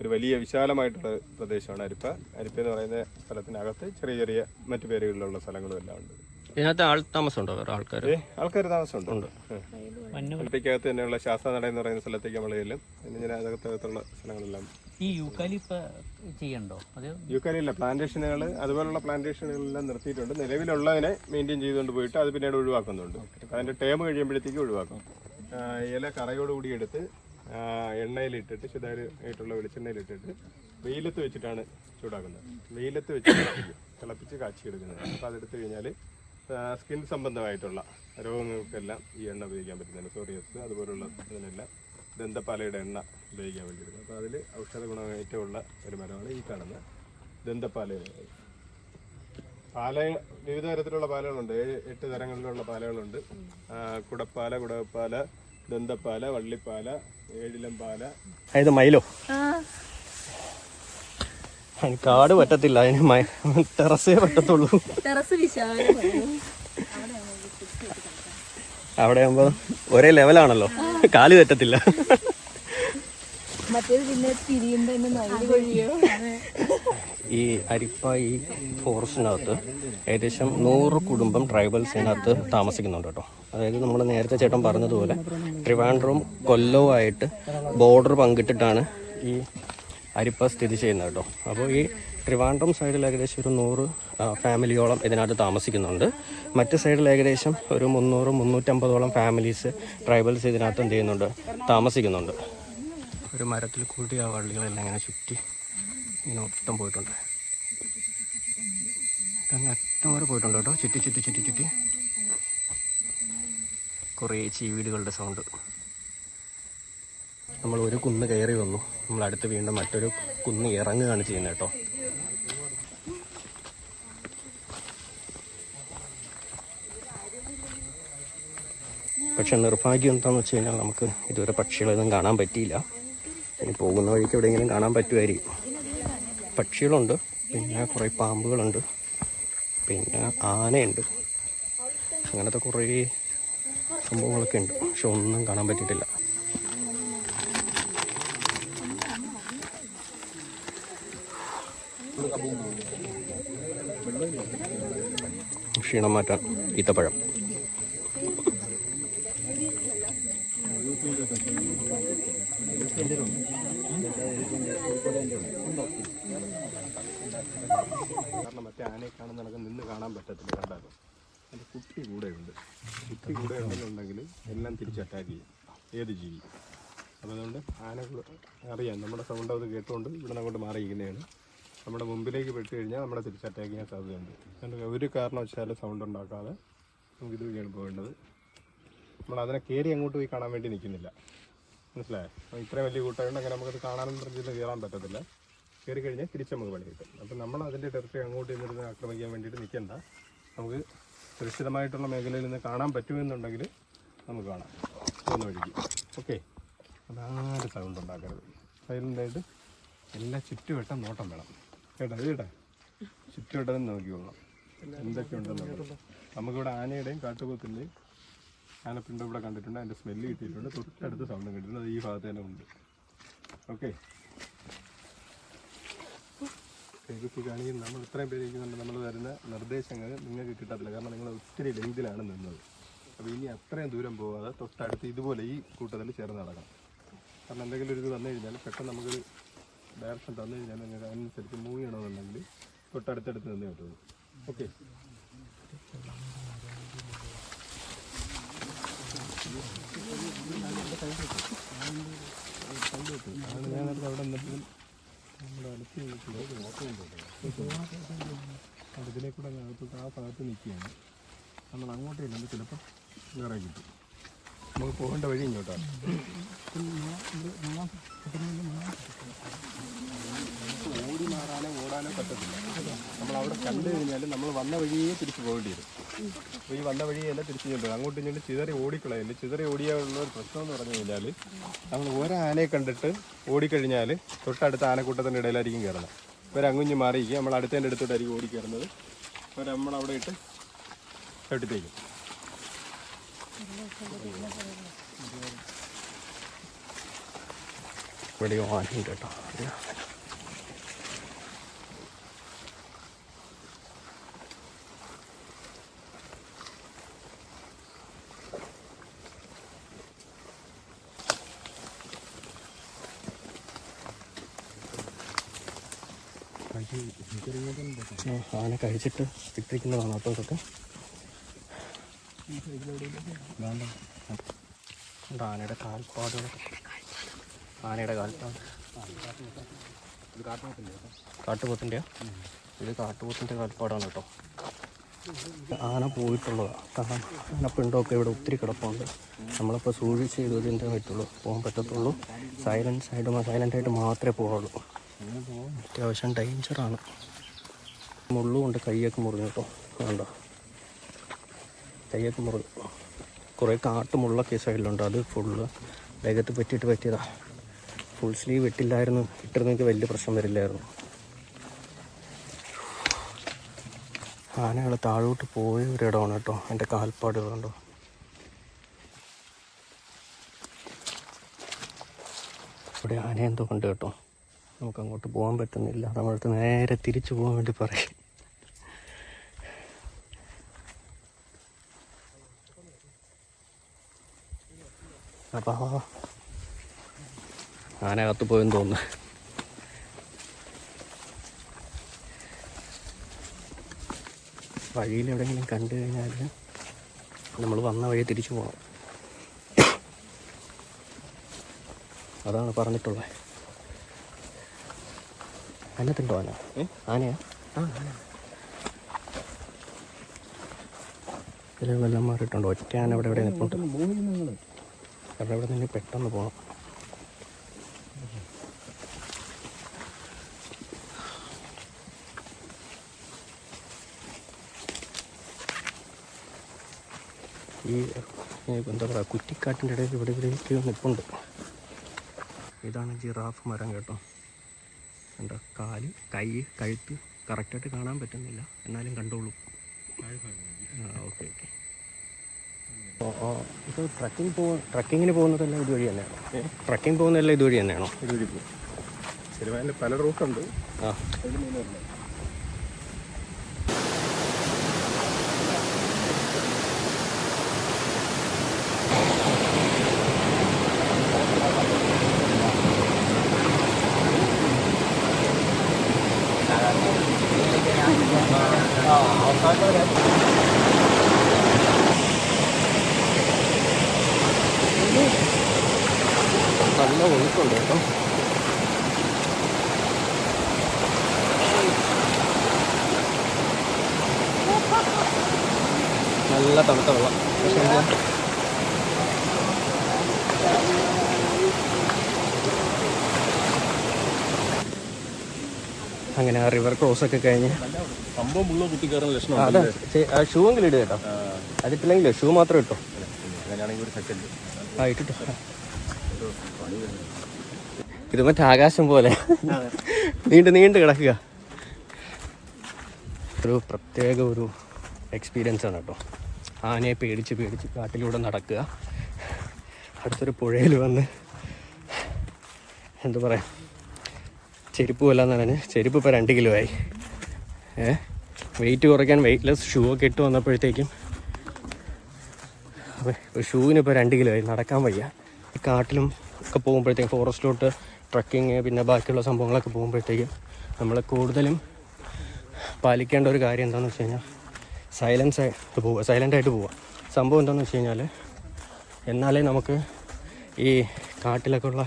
ഒരു വലിയ വിശാലമായിട്ടുള്ള പ്രദേശമാണ് അരിപ്പ. അരിപ്പ എന്ന് പറയുന്ന സ്ഥലത്തിനകത്ത് ചെറിയ ചെറിയ മറ്റു പേരുകളിലുള്ള സ്ഥലങ്ങളും എല്ലാം ഉണ്ട്. ഇതിനകത്ത് ആൾത്താമസമുണ്ടോ? വേറെ ആൾക്കാർ താമസമുണ്ട്. അരിപ്പയ്ക്കകത്ത് തന്നെയുള്ള ശാസ്ത്രനട എന്ന് പറയുന്ന സ്ഥലത്തേക്ക് നമ്മൾ ചെല്ലും. പിന്നെ ഇങ്ങനെ അകത്തുള്ള സ്ഥലങ്ങളെല്ലാം. ഈ യൂക്കാലിപ്പ് ചെയ്യണ്ടോ? യൂക്കാലില്ല, പ്ലാന്റേഷനുകൾ അതുപോലുള്ള പ്ലാന്റേഷനുകളെല്ലാം നിർത്തിയിട്ടുണ്ട്. നിലവിലുള്ളതിനെ മെയിൻറ്റെയിൻ ചെയ്തുകൊണ്ട് പോയിട്ട് അത് പിന്നീട് ഒഴിവാക്കുന്നുണ്ട്. അതിൻ്റെ ടേം കഴിയുമ്പോഴത്തേക്ക് ഒഴിവാക്കും. ഇല കറയോടുകൂടി എടുത്ത് എണ്ണയിലിട്ടിട്ട് ശുദ്ധമായിട്ടുള്ള വെളിച്ചെണ്ണയിലിട്ടിട്ട് വെയിലത്ത് വെച്ചിട്ടാണ് ചൂടാക്കുന്നത്. വെയിലത്ത് വെച്ച് തിളപ്പിച്ച് കാച്ചിയെടുക്കുന്നത്. അപ്പോൾ അതെടുത്ത് കഴിഞ്ഞാൽ സ്കിൻ സംബന്ധമായിട്ടുള്ള രോഗങ്ങൾക്കെല്ലാം ഈ എണ്ണ ഉപയോഗിക്കാൻ പറ്റുന്നുണ്ട്. സോറിയസ് അതുപോലുള്ള ഇതിനെല്ലാം ദന്തപ്പാലയുടെ എണ്ണ ഉപയോഗിക്കാൻ വേണ്ടിയിരുന്നു. അപ്പോൾ അതിൽ ഔഷധ ഗുണമേറ്റമുള്ള ഒരു മരമാണ് ഈ കാണുന്ന ദന്തപ്പാല. പാല വിവിധ തരത്തിലുള്ള പാലകളുണ്ട്. 8 തരങ്ങളിലുള്ള പാലകളുണ്ട്. കുടപ്പാല, കുടവപ്പാല, ദന്തപ്പാല, വള്ളിപ്പാല, ഏഴിലം പാല. ഇത് മയിലോ? കാട് പറ്റത്തില്ല, അതിന് ടെറസേ പറ്റത്തുള്ളൂ. അവിടെ ആകുമ്പോ ഒരേ ലെവലാണല്ലോ, കാല് തെറ്റത്തില്ല. ഈ അരിപ്പ ഈ ഫോറസ്റ്റിനകത്ത് ഏകദേശം 100 കുടുംബം ട്രൈബൽസിനകത്ത് താമസിക്കുന്നുണ്ട് കേട്ടോ. അതായത് നമ്മൾ നേരത്തെ ചേട്ടൻ പറഞ്ഞതുപോലെ ട്രിവാൻഡ്രവും കൊല്ലവുമായിട്ട് ബോർഡർ പങ്കിട്ടിട്ടാണ് ഈ അരിപ്പ സ്ഥിതി ചെയ്യുന്നത് കേട്ടോ. അപ്പോൾ ഈ ട്രിവാൻഡ്രം സൈഡിൽ ഏകദേശം ഒരു 100 ഫാമിലിയോളം ഇതിനകത്ത് താമസിക്കുന്നുണ്ട്. മറ്റ് സൈഡിൽ ഏകദേശം ഒരു 300-350ഓളം ഫാമിലീസ് ട്രൈബൽസ് ഇതിനകത്ത് എന്ത് ചെയ്യുന്നുണ്ട്, താമസിക്കുന്നുണ്ട്. ഒരു മരത്തിൽ കൂടി ആ വള്ളികളെല്ലാം ഇങ്ങനെ ചുറ്റി ഇങ്ങനെ ഒട്ടം പോയിട്ടുണ്ട്. അങ്ങ് അറ്റം വരെ പോയിട്ടുണ്ട് കേട്ടോ. ചുറ്റി കുറേ ചീവീടുകളുടെ സൗണ്ട്. നമ്മൾ ഒരു കുന്ന് കയറി വന്നു, നമ്മൾ അടുത്ത് വീണ്ടും മറ്റൊരു കുന്ന് ഇറങ്ങുകയാണ് ചെയ്യുന്നത് കേട്ടോ. പക്ഷെ നിർഭാഗ്യം എന്താണെന്ന് വെച്ച് കഴിഞ്ഞാൽ നമുക്ക് ഇതുവരെ പക്ഷികളൊന്നും കാണാൻ പറ്റിയില്ല. ഇനി പോകുന്ന വഴിക്ക് എവിടെയെങ്കിലും കാണാൻ പറ്റുമായിരിക്കും. പക്ഷികളുണ്ട്, പിന്നെ കുറേ പാമ്പുകളുണ്ട്, പിന്നെ ആനയുണ്ട്, അങ്ങനത്തെ കുറേ സംഭവങ്ങളൊക്കെ ഉണ്ട്. പക്ഷെ ഒന്നും കാണാൻ പറ്റിയിട്ടില്ല. ക്ഷീണം മാറ്റാൻ ഈത്തപ്പഴം. കാരണം മറ്റേ ആനയെ കാണുന്ന നമുക്ക് നിന്ന് കാണാൻ പറ്റത്തില്ല. കണ്ടാലും അതിൻ്റെ കുട്ടി കൂടെയുണ്ട്. കുട്ടി കൂടെ ഉണ്ടെന്നുണ്ടെങ്കിൽ എല്ലാം തിരിച്ച് അറ്റാക്ക് ചെയ്യും, ഏത് ജീവി. അപ്പോൾ അതുകൊണ്ട് ആനകൾ അറിയാം നമ്മുടെ സൗണ്ട് അത് കേട്ടുകൊണ്ട് ഇവിടെ അങ്ങോട്ട് മാറിയിരിക്കുന്നതാണ്. നമ്മുടെ മുമ്പിലേക്ക് പെട്ട് കഴിഞ്ഞാൽ നമ്മളെ തിരിച്ച് അറ്റാക്ക് ചെയ്യാൻ സാധ്യതയുണ്ട്. അതുകൊണ്ട് ഒരു കാരണവശാലും സൗണ്ട് ഉണ്ടാക്കാതെ നമുക്ക് ഇതുവഴിയാണ് പോകേണ്ടത്. നമ്മളതിനെ കയറി അങ്ങോട്ട് പോയി കാണാൻ വേണ്ടി നിൽക്കുന്നില്ല, മനസ്സിലായോ? ഇത്രയും വലിയ കൂട്ടമുണ്ട്, അങ്ങനെ നമുക്കത് കാണാനൊന്നും പറഞ്ഞിട്ട് കയറാൻ പറ്റത്തില്ല. കയറി കഴിഞ്ഞാൽ തിരിച്ച് നമുക്ക് പണി കിട്ടും. അപ്പം നമ്മൾ അതിൻ്റെ ടെറിട്ടറി അങ്ങോട്ട് ചെന്നിരുന്ന് ആക്രമിക്കാൻ വേണ്ടിയിട്ട് നിൽക്കണ്ട. നമുക്ക് സുരക്ഷിതമായിട്ടുള്ള മേഖലയിൽ നിന്ന് കാണാൻ പറ്റുമെന്നുണ്ടെങ്കിൽ നമുക്ക് കാണാം പോകുന്ന വഴിക്ക്. ഓക്കെ, അതാരും സൗണ്ട് ഉണ്ടാക്കരുത്. സൈലൻ്റായിട്ട് എല്ലാ ചുറ്റുവട്ടം നോട്ടം വേണം കേട്ടോ. അത് കേട്ടോ, ചുറ്റുവട്ടം നോക്കിക്കൊള്ളണം എന്തൊക്കെ ഉണ്ടെന്നുള്ളത്. നമുക്കിവിടെ ആനയുടെയും കാട്ടുപോത്തിൻ്റെയും ആനപ്പിണ്ടം ഇവിടെ കണ്ടിട്ടുണ്ട്, അതിൻ്റെ സ്മെല്ല് കിട്ടിയിട്ടുണ്ട്, തൊട്ടടുത്ത് സൗണ്ടും കിട്ടിയിട്ടുണ്ട്. അത് ഈ ഭാഗത്ത് തന്നെ ഉണ്ട്. ഓക്കെ, ഇതൊക്കെ കാണിക്കുന്നത് നമ്മൾ ഇത്രയും പേര് ഇരിക്കുന്നുണ്ട്. നമ്മൾ തരുന്ന നിർദ്ദേശങ്ങൾ നിങ്ങൾക്ക് കിട്ടത്തില്ല, കാരണം നിങ്ങൾ ഒത്തിരി ലെങ്തിലാണ് നിന്നത്. അപ്പോൾ ഇനി അത്രയും ദൂരം പോകാതെ തൊട്ടടുത്ത് ഇതുപോലെ ഈ കൂട്ടത്തിൽ ചേർന്ന് നടക്കണം. കാരണം എന്തെങ്കിലും ഒരു ഇത് വന്നു കഴിഞ്ഞാൽ പെട്ടെന്ന് നമുക്കൊരു ഡയറക്ഷൻ തന്നു കഴിഞ്ഞാൽ നിങ്ങൾക്ക് അതിനനുസരിച്ച് മൂവ് ചെയ്യണമെന്നുണ്ടെങ്കിൽ തൊട്ടടുത്തടുത്ത് നിന്നേ പറ്റുള്ളൂ. ഓക്കെ, ഞാൻ നേരത്തെ അവിടെ നിന്നിട്ടും നമ്മുടെ അടുത്ത് അടുത്തിലെ കൂടെ അകത്തോട്ട് ആ ഭാഗത്ത് നിൽക്കുകയാണ്. നമ്മൾ അങ്ങോട്ടേ ഇല്ലെങ്കിൽ ചിലപ്പോൾ വേറെ കിട്ടും. നമുക്ക് പോകേണ്ട വഴി ഇങ്ങോട്ടാണ്. ഓടി മാറാനോ ഓടാനോ പറ്റത്തില്ല. നമ്മളവിടെ കണ്ടു കഴിഞ്ഞാൽ നമ്മൾ വന്ന വഴിയേ തിരിച്ച് പോകേണ്ടി വരും. അപ്പോൾ ഈ വന്ന വഴിയല്ല തിരിച്ച് ചെയ്യേണ്ടത്. അങ്ങോട്ടും ഇങ്ങോട്ട് ചിതറി ഓടിക്കളയില്ല. ചിതറി ഓടിയാലുള്ള ഒരു പ്രശ്നം എന്ന് പറഞ്ഞു കഴിഞ്ഞാൽ നമ്മൾ ഒരാനയെ കണ്ടിട്ട് ഓടിക്കഴിഞ്ഞാൽ തൊട്ടടുത്ത ആനക്കൂട്ടത്തിൻ്റെ ഇടയിലായിരിക്കും കയറുന്നത്. ഇവരങ്ങുഞ്ഞ് മാറിയിരിക്കും, നമ്മൾ അടുത്തതിൻ്റെ അടുത്തോട്ടായിരിക്കും ഓടിക്കയറുന്നത്. അപ്പോൾ നമ്മളവിടെ ഇട്ട് ചവിട്ടിത്തേക്കും. ഇവിടെയോ ആനയുണ്ട് കേട്ടോ. ആന കഴിച്ചിട്ട് ഇട്ടിരിക്കുന്നതാണ് കേട്ടോ ഇതൊക്കെ. ആനയുടെ കാൽപ്പാടുകളൊക്കെ, ആനയുടെ കാൽപ്പാട്. കാട്ടുപോത്തിൻ്റെയോ? ഇത് കാട്ടുപോത്തിൻ്റെ കാൽപ്പാടാണ് കേട്ടോ. ആന പോയിട്ടുള്ളതാണ്. കാരണം ആനപ്പിണ്ടമൊക്കെ ഇവിടെ ഒത്തിരി കിടപ്പുണ്ട്. നമ്മളിപ്പോൾ സൂക്ഷിച്ച് ചെയ്തതിൻ്റെ പറ്റുള്ളൂ, പോകാൻ പറ്റത്തുള്ളൂ. സൈലൻ്റായിട്ട് മാത്രമേ പോകാവുള്ളൂ. അത്യാവശ്യം ഡേഞ്ചറാണ്. മുള്ളുകൊണ്ട് കൈയൊക്കെ മുറിഞ്ഞു കേട്ടോ. വേണ്ട, കൈയൊക്കെ മുറിഞ്ഞു. കുറേ കാട്ടുമുള്ളൊക്കെ സൈഡിലുണ്ട്. അത് ഫുള്ള് ദേഹത്ത് പറ്റിയതാ. ഫുൾ സ്ലീവ് ഇട്ടിരുന്നെങ്കിൽ വലിയ പ്രശ്നം വരില്ലായിരുന്നു. ആനകൾ താഴോട്ട് പോയ ഒരിടമാണ് കേട്ടോ. എൻ്റെ കാൽപ്പാടുകളുണ്ടോ. ഇവിടെ ആന എന്തോ ഉണ്ട് കേട്ടോ. നമുക്ക് അങ്ങോട്ട് പോകാൻ പറ്റുന്നില്ല. നമ്മളടുത്ത് നേരെ തിരിച്ചു പോകാൻ വേണ്ടി പറയും. അപ്പോൾ ആനകത്ത് പോയെന്ന് തോന്നുന്നു. വഴിയിൽ എവിടെയെങ്കിലും കണ്ടു കഴിഞ്ഞാൽ നമ്മൾ വന്ന വഴി തിരിച്ചു പോകണം. അതാണ് പറഞ്ഞിട്ടുള്ളത്. അതിനകത്തുണ്ടോ ആന? ആനയാ? ആ, ആന. ഇതിൽ വെള്ളം മാറിയിട്ടുണ്ടോ? ഒറ്റ ആന ഇവിടെ നിൽപ്പുണ്ട്. കാരണം ഇവിടെ നിന്ന് പെട്ടെന്ന് പോകണം. ഈ എന്താ പറയുക, കുറ്റിക്കാട്ടിൻ്റെ ഇടയിൽ ഇവിടേക്ക് നിൽപ്പുണ്ട്. ഇതാണ് ജിറാഫ് മരം കേട്ടോ. എന്താ കാല്, കൈ, കഴുത്ത്, കറക്റ്റായിട്ട് കാണാൻ പറ്റുന്നില്ല, എന്നാലും കണ്ടോളൂ. Okay okay. ഇപ്പോൾ ട്രക്കിങ്ങിന് പോകുന്നതെല്ലാം ഇതുവഴി തന്നെയാണോ? ട്രക്കിംഗ് പോകുന്നതെല്ലാം ഇതുവഴി തന്നെയാണോ? ഇതുവഴി പോകും. തിരുവാതിര പല റൂട്ടുണ്ട്. ആ, നല്ല ഒഴുക്കുണ്ട് കേട്ടോ. നല്ല തണുത്ത വെള്ളം. പക്ഷേ അങ്ങനെ ആ റിവർ ക്രോസ് ഒക്കെ കഴിഞ്ഞ് സംഭവം മുള്ള കുത്തിക്കയറുന്ന ലക്ഷണം. അതെ, ഷൂ എങ്കിലും ഇടുക കേട്ടോ. അതിട്ടില്ലെങ്കിലോ ഷൂ മാത്രം ഇട്ടോ. അങ്ങനെയാണെങ്കിൽ ഒരു സെക്കൻഡ് ആ, ഇട്ടിട്ടോ. ഇത് മറ്റേ ആകാശം പോലെ നീണ്ട് കിടക്കുക. ഒരു പ്രത്യേക ഒരു എക്സ്പീരിയൻസ് ആണ് കേട്ടോ. ആനയെ പേടിച്ച് കാട്ടിലൂടെ നടക്കുക. അടുത്തൊരു പുഴയിൽ വന്ന് എന്താ പറയുക, ചെരുപ്പ് കൊല്ലാന്ന് പറഞ്ഞ് ചെരുപ്പ് ഇപ്പോൾ 2 കിലോ ആയി. വെയിറ്റ് കുറയ്ക്കാൻ വെയ്റ്റ്ലെസ് ഷൂ ഒക്കെ ഇട്ട് വന്നപ്പോഴത്തേക്കും ഷൂവിന് ഇപ്പോൾ 2 കിലോ ആയി. നടക്കാൻ വയ്യ. ഈ കാട്ടിലും ഒക്കെ പോകുമ്പോഴത്തേക്കും, ഫോറസ്റ്റിലോട്ട് ട്രക്കിങ് പിന്നെ ബാക്കിയുള്ള സംഭവങ്ങളൊക്കെ പോകുമ്പോഴത്തേക്കും നമ്മൾ കൂടുതലും പാലിക്കേണ്ട ഒരു കാര്യം എന്താണെന്ന് വെച്ച് കഴിഞ്ഞാൽ സൈലൻ്റായിട്ട് പോവുക. സംഭവം എന്താണെന്ന് വെച്ച് കഴിഞ്ഞാൽ, എന്നാലേ നമുക്ക് ഈ കാട്ടിലൊക്കെ ഉള്ള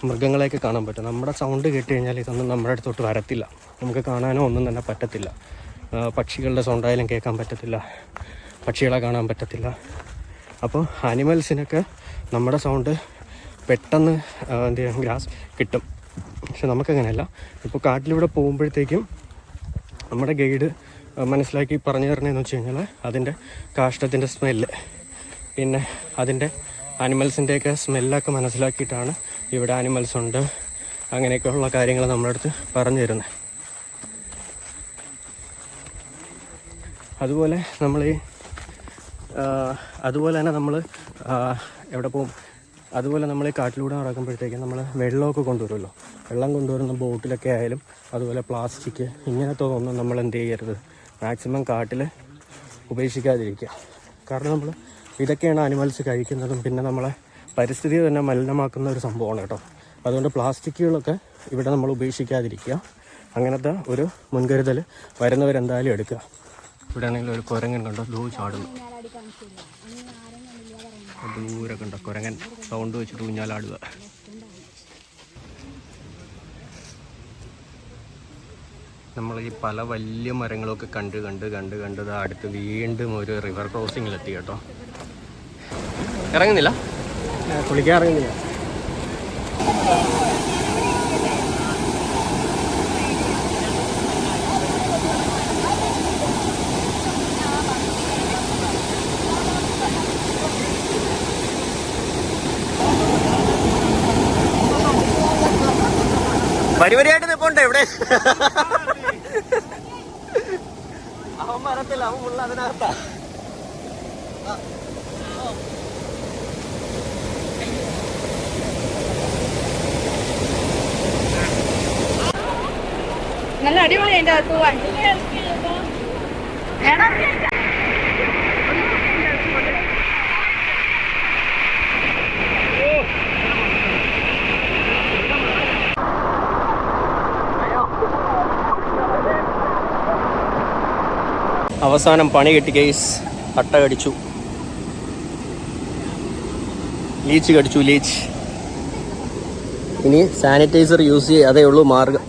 മൃഗങ്ങളെയൊക്കെ കാണാൻ പറ്റും. നമ്മുടെ സൗണ്ട് കേട്ട് കഴിഞ്ഞാൽ ഇതൊന്നും നമ്മുടെ അടുത്തോട്ട് വരത്തില്ല. നമുക്ക് കാണാനോ ഒന്നും തന്നെ പറ്റത്തില്ല. പക്ഷികളുടെ സൗണ്ടായാലും കേൾക്കാൻ പറ്റത്തില്ല, പക്ഷികളെ കാണാൻ പറ്റത്തില്ല. അപ്പോൾ ആനിമൽസിനൊക്കെ നമ്മുടെ സൗണ്ട് പെട്ടെന്ന് എന്ത് ചെയ്യാം, ഗ്രാസ് കിട്ടും. പക്ഷെ നമുക്കങ്ങനെയല്ല. ഇപ്പോൾ കാട്ടിലൂടെ പോകുമ്പോഴത്തേക്കും നമ്മുടെ ഗൈഡ് മനസ്സിലാക്കി പറഞ്ഞു തരണേന്ന് വെച്ച് കഴിഞ്ഞാൽ അതിൻ്റെ കാഷ്ടത്തിൻ്റെ സ്മെല്ല്, പിന്നെ അതിൻ്റെ ആനിമൽസിൻ്റെയൊക്കെ സ്മെല്ലൊക്കെ മനസ്സിലാക്കിയിട്ടാണ് ഇവിടെ ആനിമൽസ് ഉണ്ട് അങ്ങനെയൊക്കെയുള്ള കാര്യങ്ങൾ നമ്മുടെ അടുത്ത് പറഞ്ഞു തരുന്നത്. അതുപോലെ തന്നെ നമ്മൾ എവിടെ പോകും, അതുപോലെ നമ്മൾ ഈ കാട്ടിലൂടെ നടക്കുമ്പോഴത്തേക്കും നമ്മൾ വെള്ളമൊക്കെ കൊണ്ടുവരുമല്ലോ. വെള്ളം കൊണ്ടുവരുന്ന ബോട്ടിലൊക്കെ ആയാലും അതുപോലെ പ്ലാസ്റ്റിക് ഇങ്ങനത്തെ ഒന്നും നമ്മൾ എന്ത് ചെയ്യരുത്, മാക്സിമം കാട്ടിൽ ഉപേക്ഷിക്കാതിരിക്കുക. കാരണം നമ്മൾ ഇതൊക്കെയാണ് ആനിമൽസ് കഴിക്കുന്നതും പിന്നെ നമ്മളെ പരിസ്ഥിതി തന്നെ മലിനമാക്കുന്ന ഒരു സംഭവമാണ് കേട്ടോ. അതുകൊണ്ട് പ്ലാസ്റ്റിക്കുകളൊക്കെ ഇവിടെ നമ്മൾ ഉപേക്ഷിക്കാതിരിക്കുക. അങ്ങനത്തെ ഒരു മുൻകരുതൽ വരുന്നവരെന്തായാലും എടുക്കുക. ഇവിടെ ആണെങ്കിൽ ഒരു കുരങ്ങൻ കണ്ടോ, ചാടുന്നു. ദൂരെ കണ്ടോ കുരങ്ങൻ സൗണ്ട് വെച്ചിട്ട് ഊഞ്ഞാലാടുക. നമ്മൾ ഈ പല വലിയ മരങ്ങളൊക്കെ കണ്ട് അടുത്ത് വീണ്ടും ഒരു റിവർ ക്രോസിങ്ങിലെത്തി കേട്ടോ. ഇറങ്ങുന്നില്ല, കുളിക്കാൻ ഇറങ്ങുന്നില്ല. വരിവരിയായിട്ട് നിൽപ്പുണ്ട് ഇവിടെ. അവൻ മരത്തില്ല, അവൻ ഉള്ള അതിനകത്താ. നല്ല അടിപൊളി അതിൻ്റെ അകത്ത് പോവാൻ. അവസാനം പണി കിട്ടി കേസ്. അട്ട കടിച്ചു, ലീച്ച് കടിച്ചു, ലീച്ച്. ഇനി സാനിറ്റൈസർ യൂസ് ചെയ്യുക, അതേ ഉള്ളൂ മാർഗം.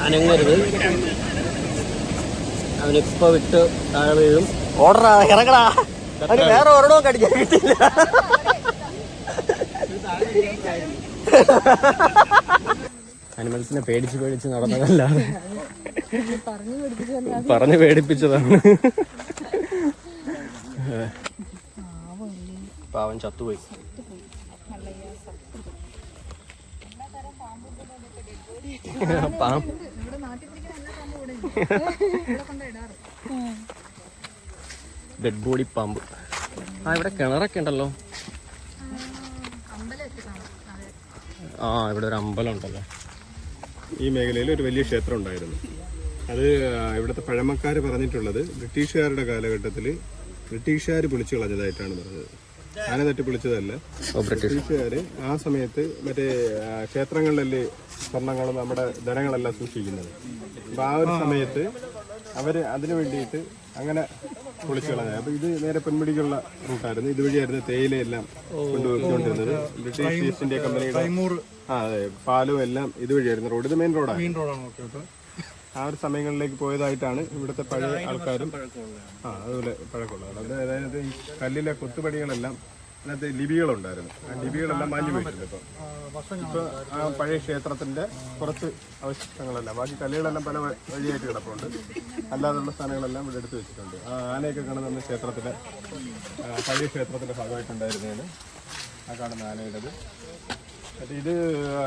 അനങ്ങരുത്, അവനിപ്പോ വിട്ട് താഴെ വീഴും. ഓർഡറാ, ഇറങ്ങടാ. അവന് വേറെ ഒരെണ്ണവും കടിക്കാൻ കിട്ടില്ല. അനിമൽസിനെ പേടിച്ച് നടന്നതല്ലാതെ പറഞ്ഞു പേടിപ്പിച്ചതാണ്. പാവൻ ചത്തുപോയി. ഇവിടെ നാട്ടിൽ പിടിക്കുന്ന എല്ലാ പാമ്പും ഇവിടെ ഉണ്ട്. ഇവിടെ കൊണ്ടിടാറ്. ഡെഡ് ബോഡി പാമ്പ്. ആ ഇവിടെ കിണറൊക്കെ ഉണ്ടല്ലോ. അമ്പലമൊക്കെ കാണാം. അതെ. ആ ഇവിടെ ഒരു അമ്പലം ഉണ്ടല്ലോ. ഈ മേഖലയിൽ ഒരു വലിയ ക്ഷേത്രം ഉണ്ടായിരുന്നു. അത് ഇവിടുത്തെ പഴമക്കാർ പറഞ്ഞിട്ടുള്ളത് ബ്രിട്ടീഷുകാരുടെ കാലഘട്ടത്തിൽ ബ്രിട്ടീഷുകാർ പൊളിച്ചു കളഞ്ഞതായിട്ടാണ് പറഞ്ഞത്. ആന തട്ടി പൊളിച്ചതല്ല. ബ്രിട്ടീഷുകാര് ആ സമയത്ത് മറ്റേ ക്ഷേത്രങ്ങളിലല്ലേ സ്വർണ്ണങ്ങളും നമ്മുടെ ധനങ്ങളെല്ലാം സൂക്ഷിക്കുന്നത്. അപ്പൊ ആ ഒരു സമയത്ത് അവര് അതിനു വേണ്ടിയിട്ട് അങ്ങനെ പൊളിച്ചു കളഞ്ഞത്. അപ്പൊ ഇത് നേരെ പൊന്മുടിക്കുള്ള റൂട്ടായിരുന്നു. ഇതുവഴിയായിരുന്നു തേയിലയെല്ലാം കൊണ്ടുപോയിക്കൊണ്ടിരുന്നത്. ബ്രിട്ടീഷ് ഈസ്റ്റ് ഇന്ത്യ കമ്പനിയുടെ അതെ പാലും എല്ലാം ഇതുവഴിയായിരുന്നു റോഡ്. ഇത് മെയിൻ റോഡാണ്. ആ ഒരു സമയങ്ങളിലേക്ക് പോയതായിട്ടാണ് ഇവിടുത്തെ പഴയ ആൾക്കാരും അതുപോലെ പഴക്കമുള്ളത്. അതായത് ഈ കല്ലിലെ കൊത്തുപടികളെല്ലാം അതിനകത്ത് ലിപികളുണ്ടായിരുന്നു. ആ ലിപികളെല്ലാം മാഞ്ഞു പോയിട്ടുണ്ട്. ഇപ്പൊ ആ പഴയ ക്ഷേത്രത്തിന്റെ കുറച്ച് അവശിഷ്ടങ്ങളെല്ലാം, ബാക്കി കല്ലുകളെല്ലാം പല വഴിയായിട്ട് കിടപ്പുണ്ട്. അല്ലാതുള്ള സ്ഥാനങ്ങളെല്ലാം ഇവിടെ എടുത്തു വെച്ചിട്ടുണ്ട്. ആ ആനയൊക്കെ കാണുന്ന ക്ഷേത്രത്തിലെ പഴയ ക്ഷേത്രത്തിന്റെ ഭാഗമായിട്ടുണ്ടായിരുന്നതാണ് ആ കാണുന്ന ആനയുടേത്. മറ്റേ ഇത്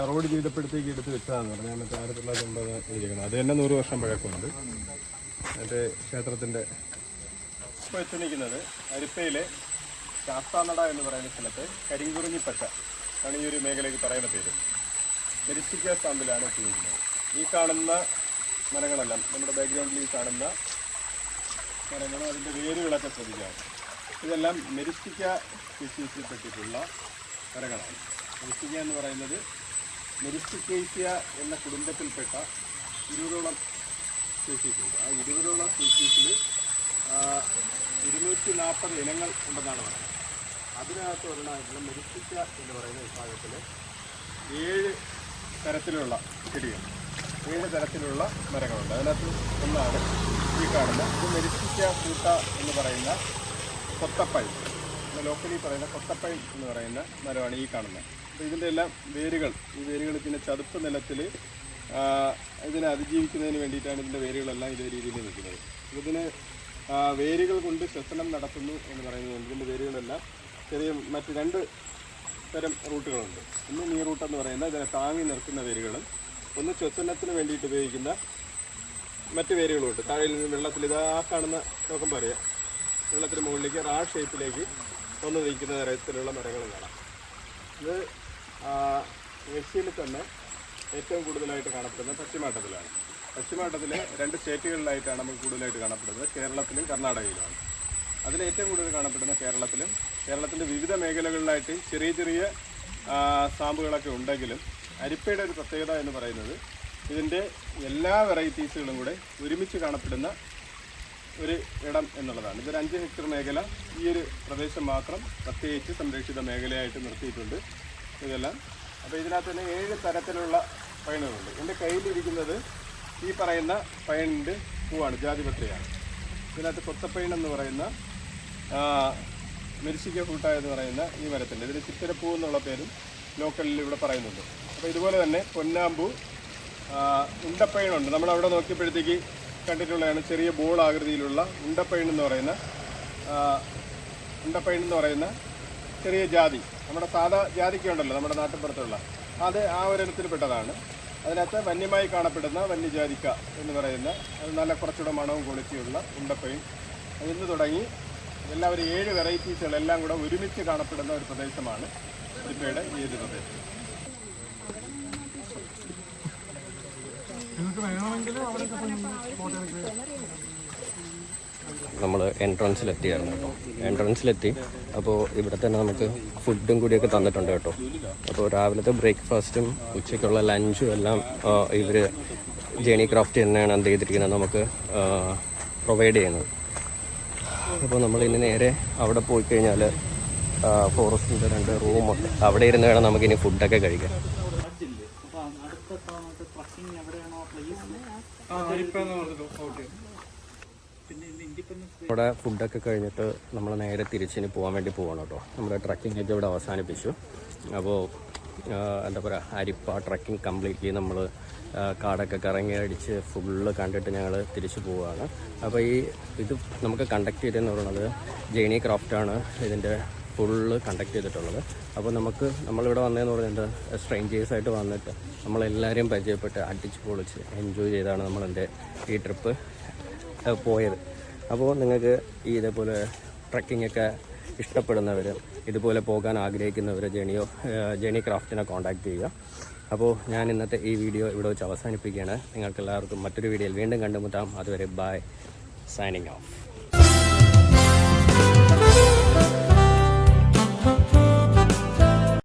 റോഡ് ചെയ്തപ്പോഴത്തേക്ക് എടുത്ത് വെച്ചതാന്ന് പറഞ്ഞാൽ മറ്റേ 1950 എഴുതിയിരിക്കണം. അത് തന്നെ 100 വർഷം പഴക്കമുണ്ട്. മറ്റേ ക്ഷേത്രത്തിന്റെ ഇപ്പോൾ വെച്ച് നിൽക്കുന്നത് അരിപ്പയിലെ ശാസ്താനട എന്ന് പറയുന്ന സ്ഥലത്ത് കരിങ്കുറിഞ്ഞിപ്പച്ച ആണ് ഈ ഒരു മേഖലയ്ക്ക് പറയുന്ന പേര്. മെരിസ്റ്റിക്ക സ്റ്റാമ്പിലാണ് ഉപയോഗിക്കുന്നത്. ഈ കാണുന്ന മരങ്ങളെല്ലാം നമ്മുടെ ബാക്ക്ഗ്രൗണ്ടിൽ ഈ കാണുന്ന മരങ്ങളും അതിൻ്റെ വേരുകളൊക്കെ ശ്രദ്ധിക്കാം. ഇതെല്ലാം മെരിസ്റ്റിക്ക സ്പീഷീസിൽ പെട്ടിട്ടുള്ള മരങ്ങളാണ്. മെരിസ്റ്റിക്ക എന്ന് പറയുന്നത് മെരിസ്റ്റിക്കേസിയ എന്ന കുടുംബത്തിൽപ്പെട്ട 20ഓളം സ്പീഷീസ് ഉണ്ട്. ആ 20ഓളം സ്പീഷീസിൽ 240 ഇനങ്ങൾ ഉണ്ടെന്നാണ് പറയുന്നത്. അതിനകത്ത് ഒരെണ്ണമായിട്ടുള്ള മെരിസ്റ്റിക്ക എന്ന് പറയുന്ന വിഭാഗത്തിൽ 7 തരത്തിലുള്ള ചെടികൾ, 7 തരത്തിലുള്ള മരങ്ങളുണ്ട്. അതിനകത്ത് ഒന്നാണ് ഈ കാണുന്ന ഇത് മെരിസ്റ്റിക്ക കൂട്ട എന്ന് പറയുന്ന കൊത്തപ്പൈൻ, ലോക്കലി പറയുന്ന കൊത്തപ്പൈൻ എന്ന് പറയുന്ന മരമാണ് ഈ കാണുന്നത്. അപ്പോൾ ഇതിൻ്റെ എല്ലാം വേരുകൾ, ഈ വേരുകൾ പിന്നെ ചതുപ്പ് നിലത്തിൽ ഇതിനെ അതിജീവിക്കുന്നതിന് വേണ്ടിയിട്ടാണ് ഇതിൻ്റെ വേരുകളെല്ലാം ഇതേ രീതിയിൽ നിൽക്കുന്നത്. ഇതിന് വേരുകൾ കൊണ്ട് ശ്വസനം നടത്തുന്നു എന്ന് പറയുന്നത്. ഇതിൻ്റെ വേരുകളെല്ലാം ചെറിയ മറ്റ് 2 തരം റൂട്ടുകളുണ്ട്. ഒന്ന് നീ റൂട്ട് എന്ന് പറയുന്ന ഇതിനെ താങ്ങി നിർത്തുന്ന വേരുകളും, ഒന്ന് ശ്വസനത്തിന് വേണ്ടിയിട്ട് ഉപയോഗിക്കുന്ന മറ്റ് വേരുകളുമുണ്ട്. താഴെ നിന്ന് വെള്ളത്തിൽ ഇത് ആ കാണുന്ന നോക്കുമ്പോൾ അറിയാം, വെള്ളത്തിന് മുകളിലേക്ക് റാഡ് ഷേപ്പിലേക്ക് വന്ന് നിൽക്കുന്ന തരത്തിലുള്ള മരങ്ങളും കാണാം. ഇത് ഏഷ്യയിൽ തന്നെ ഏറ്റവും കൂടുതലായിട്ട് കാണപ്പെടുന്നത് പശ്ചിമഘട്ടത്തിലാണ്. പശ്ചിമഘട്ടത്തിലെ 2 സ്റ്റേറ്റുകളിലായിട്ടാണ് നമുക്ക് കൂടുതലായിട്ട് കാണപ്പെടുന്നത്, കേരളത്തിലും കർണാടകയിലുമാണ്. അതിൽ ഏറ്റവും കൂടുതൽ കാണപ്പെടുന്ന കേരളത്തിൻ്റെ വിവിധ മേഖലകളിലായിട്ട് ചെറിയ ചെറിയ സാമ്പുകളൊക്കെ ഉണ്ടെങ്കിലും അരിപ്പയുടെ ഒരു പ്രത്യേകത എന്ന് പറയുന്നത് ഇതിൻ്റെ എല്ലാ വെറൈറ്റീസുകളും കൂടെ ഒരുമിച്ച് കാണപ്പെടുന്ന ഒരു ഇടം എന്നുള്ളതാണ്. ഇതൊരു 5 ഹെക്ടർ മേഖല ഈ ഒരു പ്രദേശം മാത്രം പ്രത്യേകിച്ച് സംരക്ഷിത മേഖലയായിട്ട് നിർത്തിയിട്ടുണ്ട് ഇതെല്ലാം. അപ്പോൾ ഇതിനകത്ത് തന്നെ 7 തരത്തിലുള്ള പൈനുകളുണ്ട്. എൻ്റെ കയ്യിലിരിക്കുന്നത് ഈ പറയുന്ന പൈനിൻ്റെ പൂവാണ്, ജാതിപത്രിയാണ്. ഇതിനകത്ത് കൊത്തപ്പൈൻ എന്ന് പറയുന്ന മെരിസിക്ക ഫ്രൂട്ട എന്ന് പറയുന്ന ഈ മരത്തിൻ്റെ, ഇതിന് ചിത്തിരപ്പൂ എന്നുള്ള പേരും ലോക്കലിൽ ഇവിടെ പറയുന്നുണ്ട്. അപ്പോൾ ഇതുപോലെ തന്നെ പൊന്നാമ്പൂ, ഉണ്ടപ്പൈനുണ്ട്. നമ്മളവിടെ നോക്കിയപ്പോഴത്തേക്ക് കണ്ടിട്ടുള്ളതാണ് ചെറിയ ബോൾ ആകൃതിയിലുള്ള ഉണ്ടപ്പൈൻ എന്ന് പറയുന്ന ചെറിയ ജാതി. നമ്മുടെ സാധാ ജാതിക്ക ഉണ്ടല്ലോ നമ്മുടെ നാട്ടിൻപുറത്തുള്ള, അത് ആ ഒരിനത്തിൽപ്പെട്ടതാണ്. അതിനകത്ത് വന്യമായി കാണപ്പെടുന്ന വന്യജാതിക്ക എന്ന് പറയുന്ന അത് നല്ല കുറച്ചുകൂടെ മണവും ക്വാളിറ്റിയുള്ള ഉണ്ടപ്പൈൻ എന്ന് തുടങ്ങി എല്ലാവരും 7 വെറൈറ്റീസുകളെല്ലാം കൂടെ ഒരുമിച്ച് കാണപ്പെടുന്ന ഒരു പ്രദേശമാണ് അരിപ്പയുടെ ഈ ഒരു പ്രദേശം. നമ്മൾ എൻട്രൻസിലെത്തിയായിരുന്നു കേട്ടോ. എൻട്രൻസിലെത്തി അപ്പോൾ ഇവിടെ തന്നെ നമുക്ക് ഫുഡും കൂടിയൊക്കെ തന്നിട്ടുണ്ട് കേട്ടോ. അപ്പോൾ രാവിലത്തെ ബ്രേക്ക്ഫാസ്റ്റും ഉച്ചയ്ക്കുള്ള ലഞ്ചും എല്ലാം ഇവർ ജേണി ക്രാഫ്റ്റ് തന്നെയാണ് എന്ത് ചെയ്തിരിക്കുന്നത് നമുക്ക് പ്രൊവൈഡ് ചെയ്യുന്നത്. അപ്പോൾ നമ്മൾ ഇനി നേരെ അവിടെ പോയി കഴിഞ്ഞാൽ ഫോറസ്റ്റിൻ്റെ 2 റൂമുണ്ട്, അവിടെ ഇരുന്ന് വേണം നമുക്കിനി ഫുഡൊക്കെ കഴിക്കാൻ. ഇവിടെ ഫുഡൊക്കെ കഴിഞ്ഞിട്ട് നമ്മൾ നേരെ തിരിച്ചിന് പോകാൻ വേണ്ടി പോകണം കേട്ടോ. നമ്മുടെ ട്രക്കിംഗ് ഒക്കെ ഇവിടെ അവസാനിപ്പിച്ചു. അപ്പോൾ എന്താ പറയുക, അരിപ്പ ട്രക്കിംഗ് കംപ്ലീറ്റ്ലി നമ്മൾ കാടൊക്കെ കറങ്ങി അടിച്ച് ഫുള്ള് കണ്ടിട്ട് ഞങ്ങൾ തിരിച്ചു പോവുകയാണ്. അപ്പോൾ ഇത് നമുക്ക് കണ്ടക്ട് ചെയ്തതെന്ന് പറയുന്നത് ജേണി ക്രാഫ്റ്റാണ് ഇതിൻ്റെ ഫുള്ള് കണ്ടക്ട് ചെയ്തിട്ടുള്ളത്. അപ്പോൾ നമ്മളിവിടെ വന്നതെന്ന് പറഞ്ഞിട്ട് സ്ട്രേഞ്ചേഴ്സായിട്ട് വന്നിട്ട് നമ്മളെല്ലാവരെയും പരിചയപ്പെട്ട് അടിച്ച് പൊളിച്ച് എൻജോയ് ചെയ്താണ് നമ്മളെൻ്റെ ഈ ട്രിപ്പ് പോയത്. അപ്പോൾ നിങ്ങൾക്ക് ഈ ഇതേപോലെ ട്രക്കിങ്ങൊക്കെ ഇഷ്ടപ്പെടുന്നവർ, ഇതുപോലെ പോകാൻ ആഗ്രഹിക്കുന്നവർ ജേണി ക്രാഫ്റ്റിനെ കോൺടാക്റ്റ് ചെയ്യുക. അപ്പോൾ ഞാൻ ഇന്നത്തെ ഈ വീഡിയോ ഇവിടെ വെച്ച് അവസാനിപ്പിക്കുകയാണ്. നിങ്ങൾക്കെല്ലാവർക്കും മറ്റൊരു വീഡിയോയിൽ വീണ്ടും കണ്ടുമുട്ടാം. അതുവരെ ബൈ, സൈനിങ് ഓഫ്.